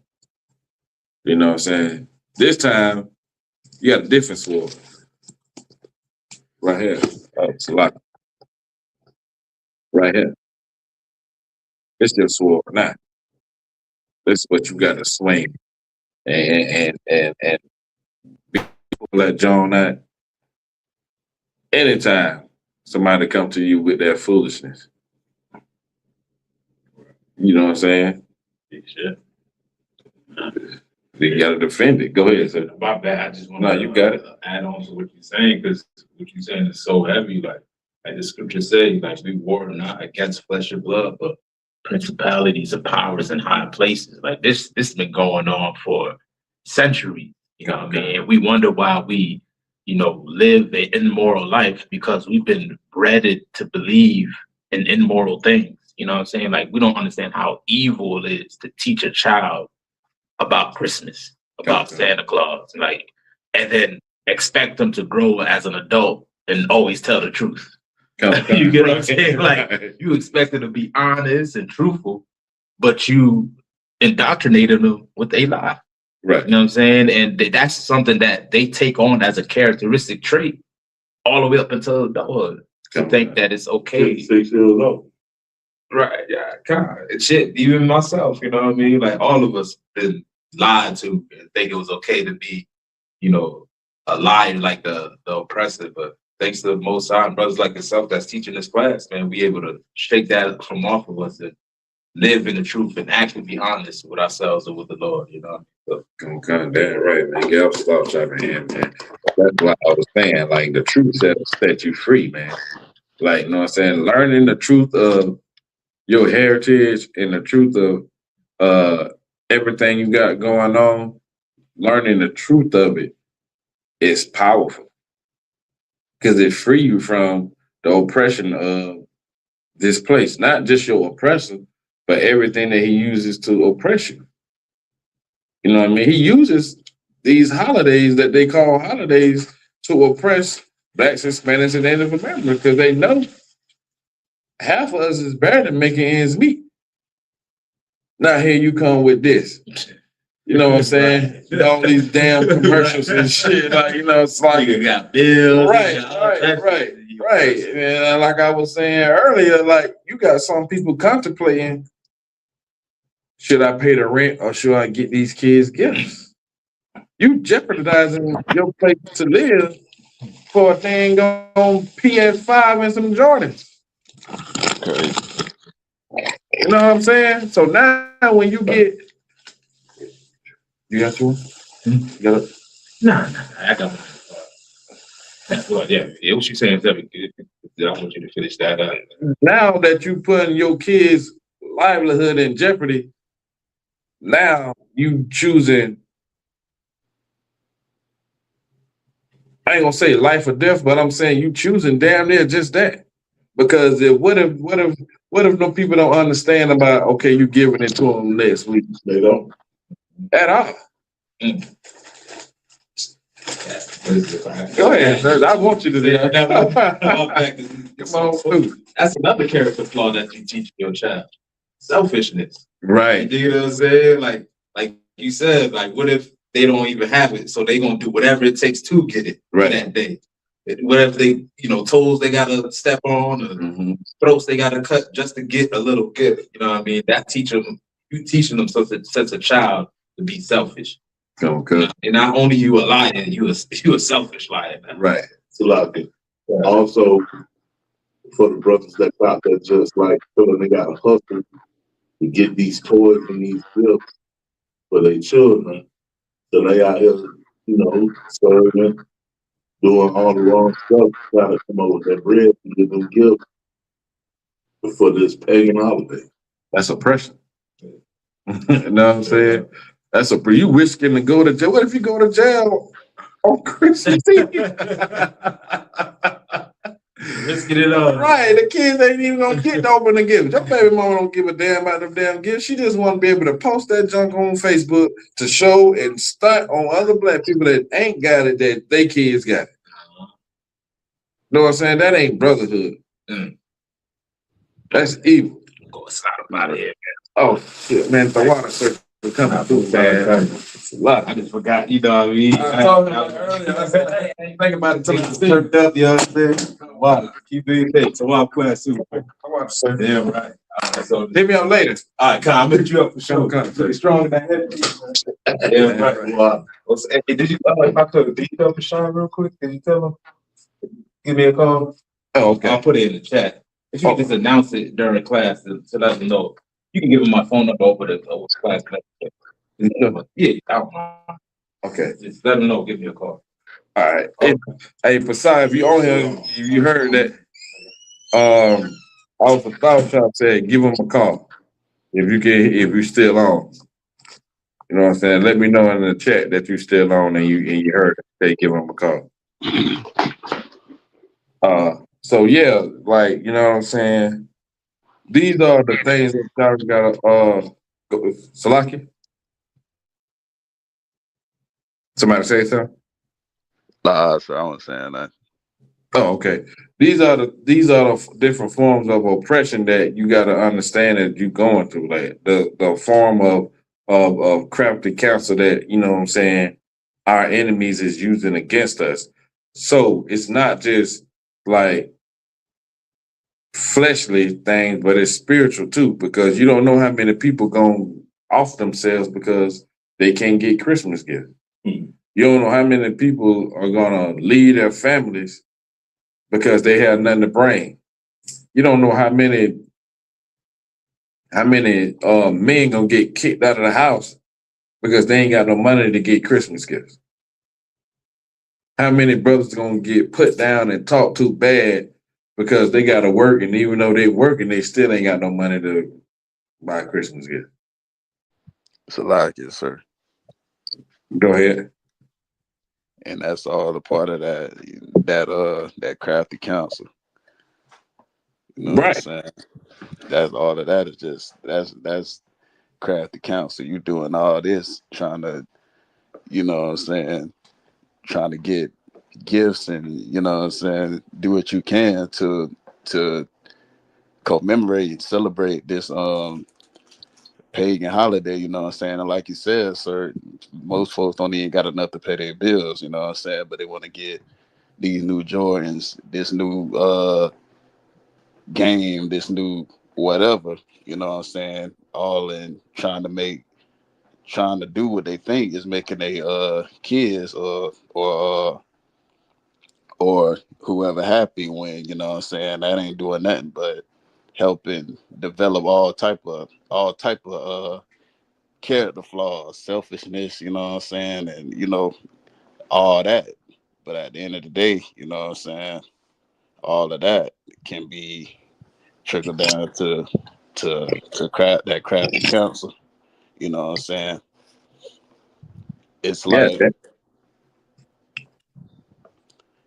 You know what I'm saying? This time, you got a different sword. Right here. Oh, it's a lot. Right here. It's your sword now. This is what you got to swing. And people like John that anytime somebody come to you with their foolishness. You know what I'm saying? Sure. You got to defend it. Go ahead, sir. My bad. I just want No, you got it. add on to what you're saying, because what you're saying is so heavy. Like the scripture say, like we war not against flesh and blood, but principalities and powers in high places. Like this has been going on for centuries. You know what I mean? And we wonder why we, live an immoral life, because we've been bred to believe in immoral things. You know what I'm saying? Like we don't understand how evil it is to teach a child about Christmas, about Santa Claus, and then expect them to grow as an adult and always tell the truth. You get what I'm saying? Like you expect them to be honest and truthful, but you indoctrinated them with a lie. Right. You know what I'm saying? And that's something that they take on as a characteristic trait all the way up until adulthood. To think that it's okay. 6 years old. Right, yeah, God, and shit, even myself, you know what I mean? Like all of us been lied to and think it was okay to be, a liar like the oppressor. But thanks to the Most High and brothers like yourself that's teaching this class, man, we able to shake that from off of us and live in the truth and actually be honest with ourselves and with the Lord, So, Damn right, man. Get off the type of hand, man. That's what I was saying. Like the truth set you free, man. Like, you know what I'm saying? Learning the truth of your heritage and the truth of everything you got going on, learning the truth of it is powerful because it free you from the oppression of this place, not just your oppressor, but everything that he uses to oppress you. You know what I mean? He uses these holidays that they call holidays to oppress Blacks, Hispanics, and Native Americans because they know half of us is better than making ends meet. Now here you come with this. You know what I'm saying? Right. All these damn commercials and shit. Like, you know, it's like you got bills. Right. And like I was saying earlier, like you got some people contemplating, should I pay the rent or should I get these kids gifts? You jeopardizing your place to live for a thing on PS5 and some Jordans. Okay. You know what I'm saying? So now when you get, you got your one? You got it? Nah, I got one. Well, yeah, what you saying is that I want you to finish that up. Now that you putting your kids' livelihood in jeopardy, now you choosing, I ain't gonna say life or death, but I'm saying you choosing damn near just that. Because what if no people don't understand about, okay, you giving it to them next week? They don't. At all. Mm. Go ahead, sir. I want you to do that. Come on, that's another character flaw that you teach your child. Selfishness. Right. You know what I'm saying? Like you said, like what if they don't even have it? So they gonna do whatever it takes to get it that day. Whatever they, toes they gotta step on or throats they gotta cut just to get a little gift. You know what I mean? That you teaching them such a child to be selfish. Okay. And not only you a liar, you a selfish liar. Man. Right. It's a lot of things. Also, for the brothers that out there just like feeling they got a hustle to get these toys and these gifts for their children. So they out here, serving, doing all the wrong stuff, trying to come up with that bread and give them gifts for this pagan holiday. That's oppression. You know what I'm saying? That's you risking to go to jail. What if you go to jail on Christmas Eve? Risking it all. Right. The kids ain't even gonna get to open the gift. Your baby mama don't give a damn about them damn gifts. She just want to be able to post that junk on Facebook to show and stunt on other Black people that ain't got it, that they kids got it. Know what I'm saying? That ain't brotherhood. That's evil. Go slide them out of here, man. Oh shit, man! The water circle coming through, man. It's a lot. I just forgot. You know what I mean? I was talking about it earlier. I said, I ain't thinking about it till it's turned up. You know what I'm saying? Wow. Keep doing things. So I'm playing super. I want to say. Damn right. So Hit me up later. All right, I'll hit you up for sure. Pretty strong in that head. Yeah, right. Wow. Hey, did you if I could detail for Sean real quick? Did you tell him? Give me a call. Oh, okay. I'll put it in the chat. If you can just announce it during class to let them know. You can give them my phone number over the class. Yeah, I don't know. Okay. Just let them know. Give me a call. All right. Hey, besides, if you on here, you heard that. Officer Southshop said, give him a call if you're still on. You know what I'm saying? Let me know in the chat that you're still on and you heard it. Say, give him a call. So yeah, like, you know what I'm saying? These are the things that y'all gotta Salaki? Somebody say something? Nah, sir, I wasn't saying that. Oh, okay. These are the different forms of oppression that you gotta understand that you're going through. Like the form of crafty counsel that, you know what I'm saying, our enemies is using against us. So it's not just like fleshly things, but it's spiritual too, because you don't know how many people gonna off themselves because they can't get Christmas gifts. You don't know how many people are gonna leave their families because they have nothing to bring. You don't know how many men gonna get kicked out of the house because they ain't got no money to get Christmas gifts. How many brothers gonna get put down and talked to bad because they gotta work, and even though they working, they still ain't got no money to buy a Christmas gift. It's a lot, yes, sir. Go ahead. And that's all a part of that crafty counsel. You know what I'm Right. saying? That's all of that is just that's crafty counsel. You doing all this trying to, you know what I'm saying, trying to get gifts and, you know what I'm saying, do what you can to commemorate and celebrate this pagan holiday, you know what I'm saying? And like you said, sir, most folks don't even got enough to pay their bills, you know what I'm saying? But they want to get these new Jordans, this new game, this new whatever, you know what I'm saying? All in trying to do what they think is making their kids or whoever happy, when, you know what I'm saying, that ain't doing nothing but helping develop all type of character flaws, selfishness, you know what I'm saying, and, you know, all that. But at the end of the day, you know what I'm saying, all of that can be trickled down to that crafty counsel. You know what I'm saying? It's Yeah. like,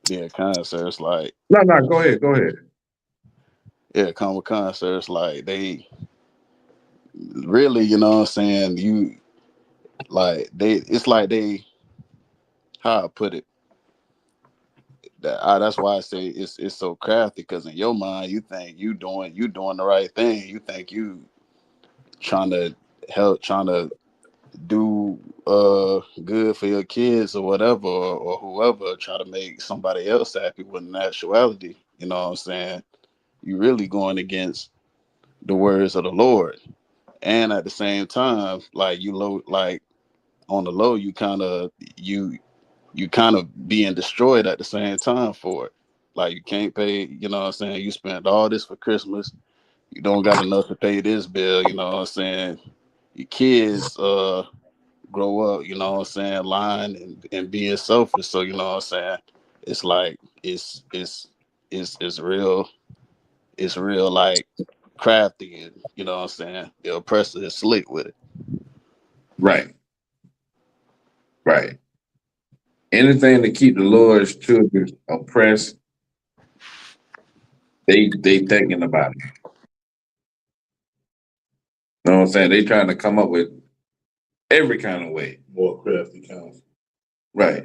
yeah, concerts like, No. Go ahead. Go ahead. yeah, comic concerts like they really, you know what I'm saying, you like it's like they, how I put it, that's why I say it's so crafty, because in your mind you think you doing the right thing. You think you trying to trying to do good for your kids or whatever, or whoever, try to make somebody else happy, when in actuality, you know what I'm saying, you really going against the words of the Lord. And at the same time, like, like on the low, you kind of being destroyed at the same time for it. Like, you can't pay, you know what I'm saying, you spent all this for Christmas, you don't got enough to pay this bill, you know what I'm saying, your kids grow up, you know what I'm saying, lying and being selfish. So, you know what I'm saying, it's like it's real, like crafty, and, you know what I'm saying, the oppressor is slick with it. Right. Right. Anything to keep the Lord's children oppressed, they thinking about it. You know what I'm saying? They trying to come up with every kind of way. More crafty counsel. Right.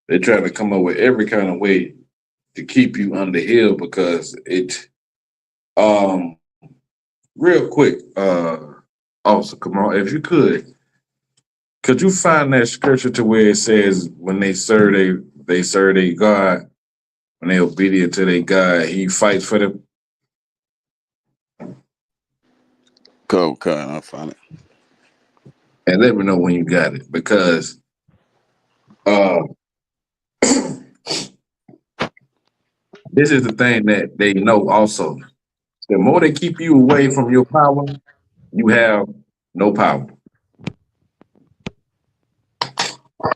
They're trying to come up with every kind of way to keep you under hill, because it real quick, also, come on, if you could you find that scripture to where it says when they serve their God, when they obedient to their God, he fights for them? Cool, I'll find it. And let me know when you got it, because uh this is the thing that they know also. The more they keep you away from your power, you have no power.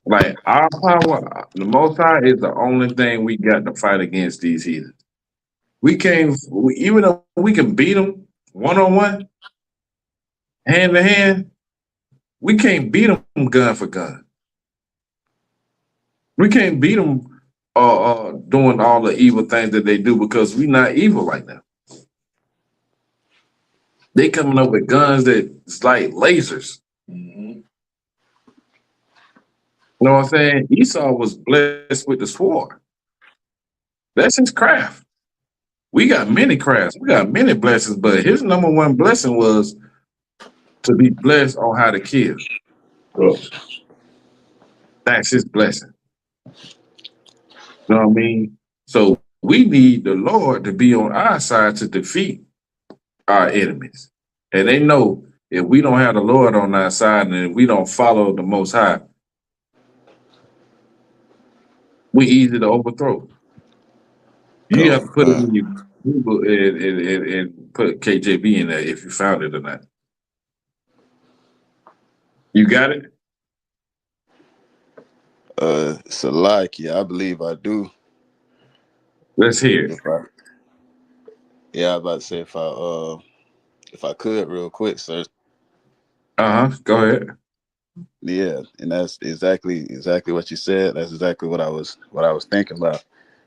Like, our power, the Most High is the only thing we got to fight against these heathens. We can't, even though we can beat them one on one, hand to hand, we can't beat them gun for gun. We can't beat them doing all the evil things that they do, because we not evil like that. They coming up with guns that's like lasers. Mm-hmm. You know what I'm saying? Esau was blessed with the sword. That's his craft. We got many crafts. We got many blessings, but his number one blessing was to be blessed on how to kill. Bro. That's his blessing. You know what I mean? So we need the Lord to be on our side to defeat our enemies. And they know, if we don't have the Lord on our side and if we don't follow the Most High, we easy to overthrow. You have Cool, to put it in your Google and put KJB in there if you found it or not. You got it? Salaki, I believe I do. Let's hear it. If I, yeah, I was about to say, if I could real quick, sir. Go ahead. Yeah, and that's exactly what you said. That's exactly what I was thinking about.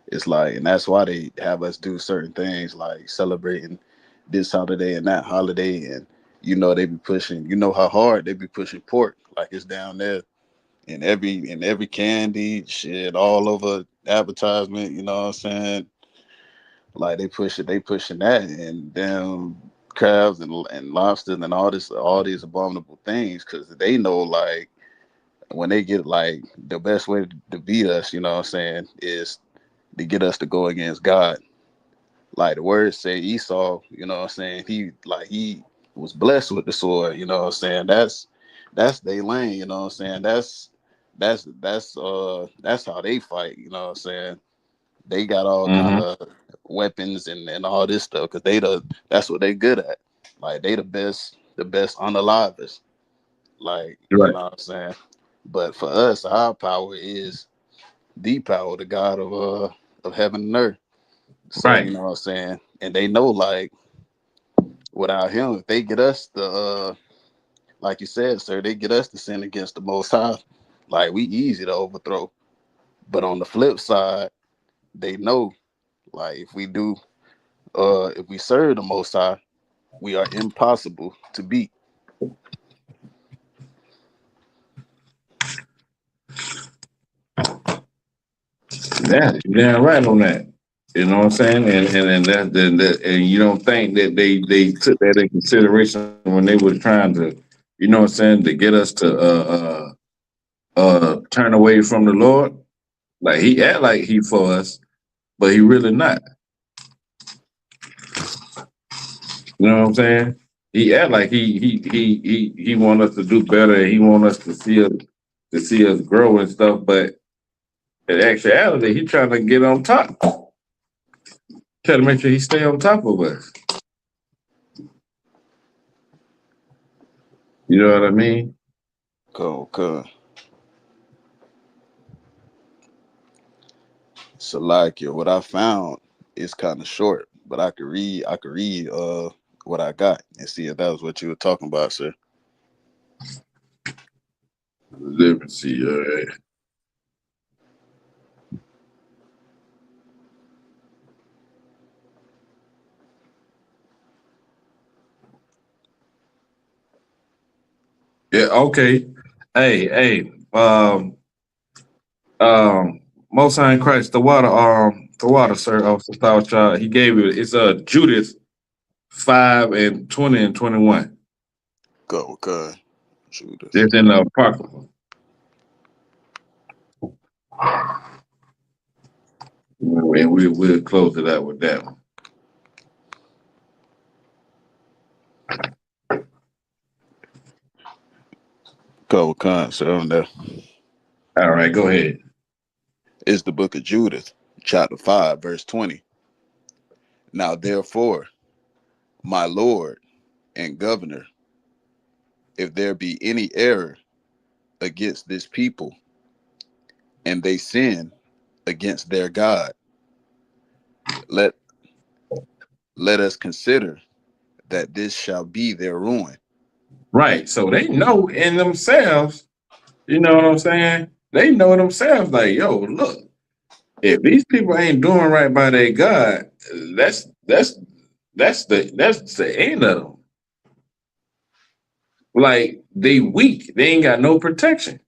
It's like, and that's why they have us do certain things like celebrating this holiday and that holiday, and they be pushing. You know how hard they be pushing pork, like it's down there in every candy shit all over advertisement. You know what I'm saying? Like they pushing that, and them crabs and lobsters and all these abominable things, because they know, like, when they get, like, the best way to beat us, you know what I'm saying, is to get us to go against God. Like the words say, Esau, you know what I'm saying, he was blessed with the sword, you know what I'm saying. That's their lane, you know what I'm saying. That's how they fight, you know what I'm saying. They got all kind Mm-hmm. of weapons and all this stuff, because that's what they good at. Like they the best unalivers. Like, you Right. know what I'm saying. But for us, our power is the power, the God of heaven and earth. So, Right. you know what I'm saying? And they know, like, without him, if they get us like you said, sir, they get us to sin against the most high, like, we easy to overthrow. But on the flip side, they know, like, if we serve the most high, we are impossible to beat. Yeah, you're damn right on that. You know what I'm saying? And you don't think that they took that in consideration when they were trying to, you know what I'm saying, to get us to turn away from the Lord. Like he act like he for us, but he really not. You know what I'm saying? He act like he want us to do better. He want us to see us grow and stuff. But in actuality, he trying to get on top. Trying to make sure he stay on top of us. You know what I mean? Cool, cool. Salakia, what I found is kind of short, but I could read what I got and see if that was what you were talking about, sir. Let me see. All right. Yeah. Okay. Hey. Um. Most High in Christ, the water, sir. He gave it. It's Judith 5:20 and 21. Go, okay. Shoot this. It's in the Apocrypha. And we'll close it out with that one. Go, okay. So on there All right, go ahead. is the book of Judith, chapter 5, verse 20. Now therefore, my Lord and Governor, if there be any error against this people, and they sin against their God, let let us consider that this shall be their ruin. Right. So they know in themselves, you know what I'm saying? They know themselves, like, yo, look, if these people ain't doing right by their God, that's the end of them. Like they weak. They ain't got no protection.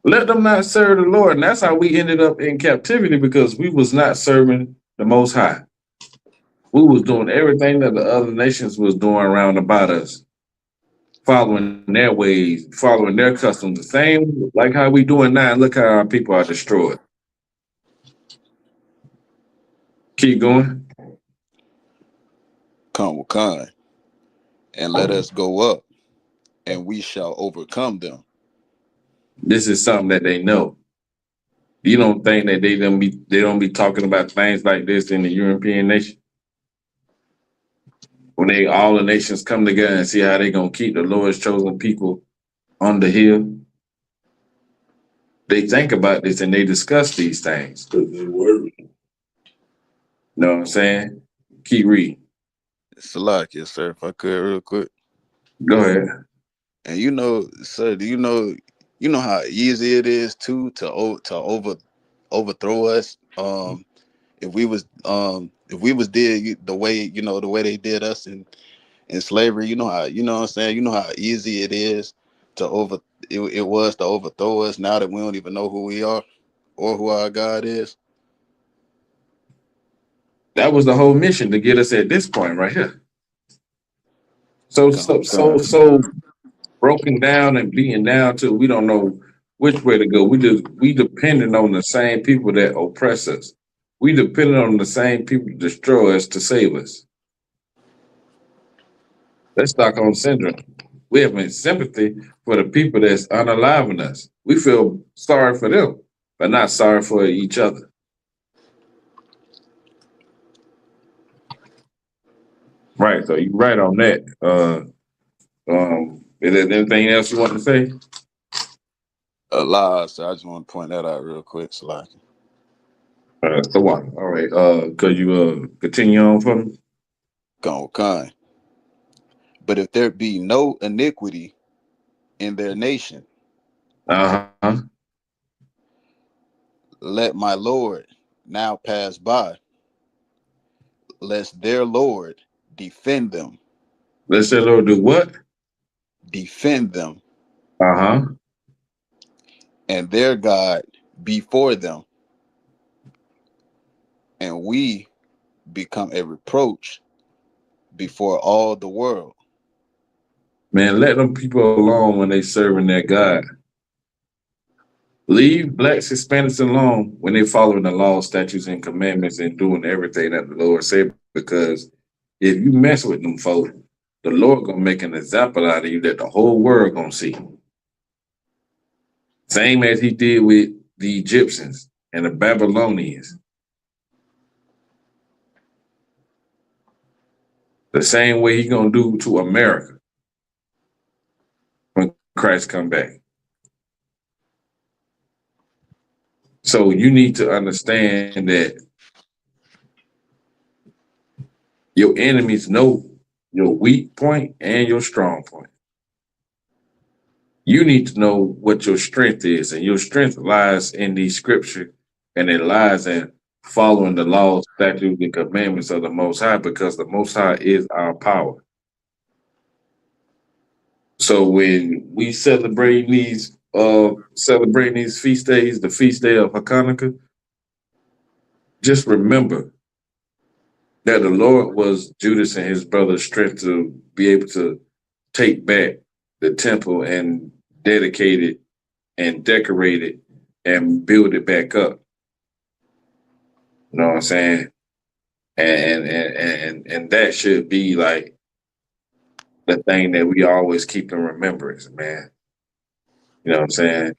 Let them not serve the Lord. And that's how we ended up in captivity, because we was not serving the most high. We was doing everything that the other nations was doing around about us, following their ways, following their customs, the same like how we doing now. Look how our people are destroyed. Keep going. Come with kind, and let us go up, and we shall overcome them. This is something that they know. You don't think that they don't be talking about things like this in the European nation? When they all the nations come together and see how they gonna keep the Lord's chosen people on the hill, they think about this and they discuss these things. Because they worry. Know what I'm saying? Keep reading. Salakia, sir, if I could real quick. Go ahead. And you know, sir, do you know how easy it is to overthrow us? If we was did the way, the way they did us in slavery, you know what I'm saying? You know how easy it is to it was to overthrow us now that we don't even know who we are or who our God is. That was the whole mission to get us at this point right here. So broken down and beaten down to we don't know which way to go. We dependent on the same people that oppress us. We dependent on the same people to destroy us to save us. That's Stockholm syndrome. We have sympathy for the people that's unaliving us. We feel sorry for them, but not sorry for each other. Right. So you're right on that. Is there anything else you want to say? Lies. So I just want to point that out real quick, Salaki. The one. All right. Could you continue on for me? Gone kind. But if there be no iniquity in their nation, Uh-huh. let my Lord now pass by, lest their Lord defend them. Let's say Lord do what? Defend them, Uh-huh. and their God before them, and we become a reproach before all the world. Man, let them people alone when they serving their God. Leave blacks, Hispanics alone when they following the law, statutes, and commandments and doing everything that the Lord said. Because if you mess with them folks, the Lord gonna make an example out of you that the whole world gonna see. Same as he did with the Egyptians and the Babylonians. The same way he gonna do to America when Christ come back. So you need to understand that your enemies know your weak point and your strong point. You need to know what your strength is, and your strength lies in these scriptures, and it lies in following the laws, statutes, and commandments of the Most High, because the Most High is our power. So when we celebrating these feast days, the feast day of Hanukkah, just remember that the Lord was Judas and his brother's strength to be able to take back the temple and dedicate it and decorate it and build it back up. You know what I'm saying? And that should be like the thing that we always keep in remembrance, man. You know what I'm saying?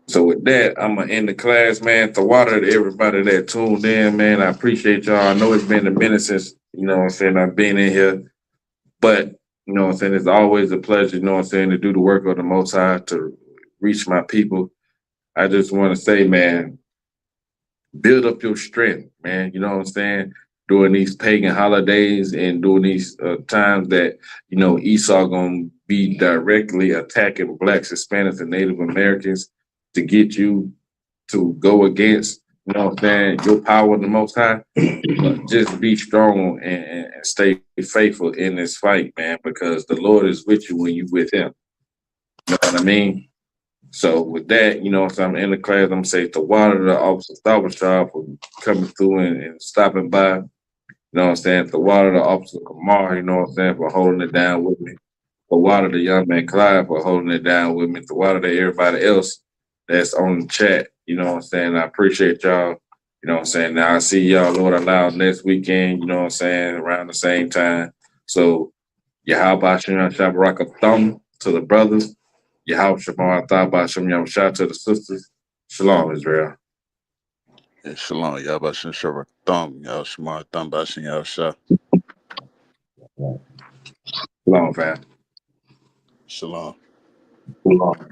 So with that, I'm gonna end the class, man. The water to everybody that tuned in, man. I appreciate y'all. I know it's been a minute since, you know what I'm saying, I've been in here. But, you know what I'm saying, it's always a pleasure, you know what I'm saying, to do the work of the Most High, to reach my people. I just want to say, man, build up your strength, man. You know what I'm saying? During these pagan holidays and during these times that, you know, Esau going to be directly attacking blacks, Hispanics, and Native Americans to get you to go against, you know what I'm saying, your power the Most High. But just be strong and stay faithful in this fight, man, because the Lord is with you when you with him. You know what I mean? So with that, you know, so I'm in the class, I'm gonna say the water, the officer Starbuck for coming through and stopping by. You know what I'm saying? The water, the officer Kamar, you know what I'm saying, for holding it down with me. The water, the young man Clyde for holding it down with me. The water to everybody else that's on the chat. You know what I'm saying? I appreciate y'all. You know what I'm saying? Now I see y'all, Lord allow, next weekend, you know what I'm saying, around the same time. So Yahawah Shabbat Thumb to the brothers. Yahweh Shabbat Thaba Shem Yam Shah to the sisters. Shalom, Israel. And shalom, Yabashin Shabbat Thumb, Yah Shemar Thumb Bashin Yah Shah. Shalom, fam. Shalom. Shalom.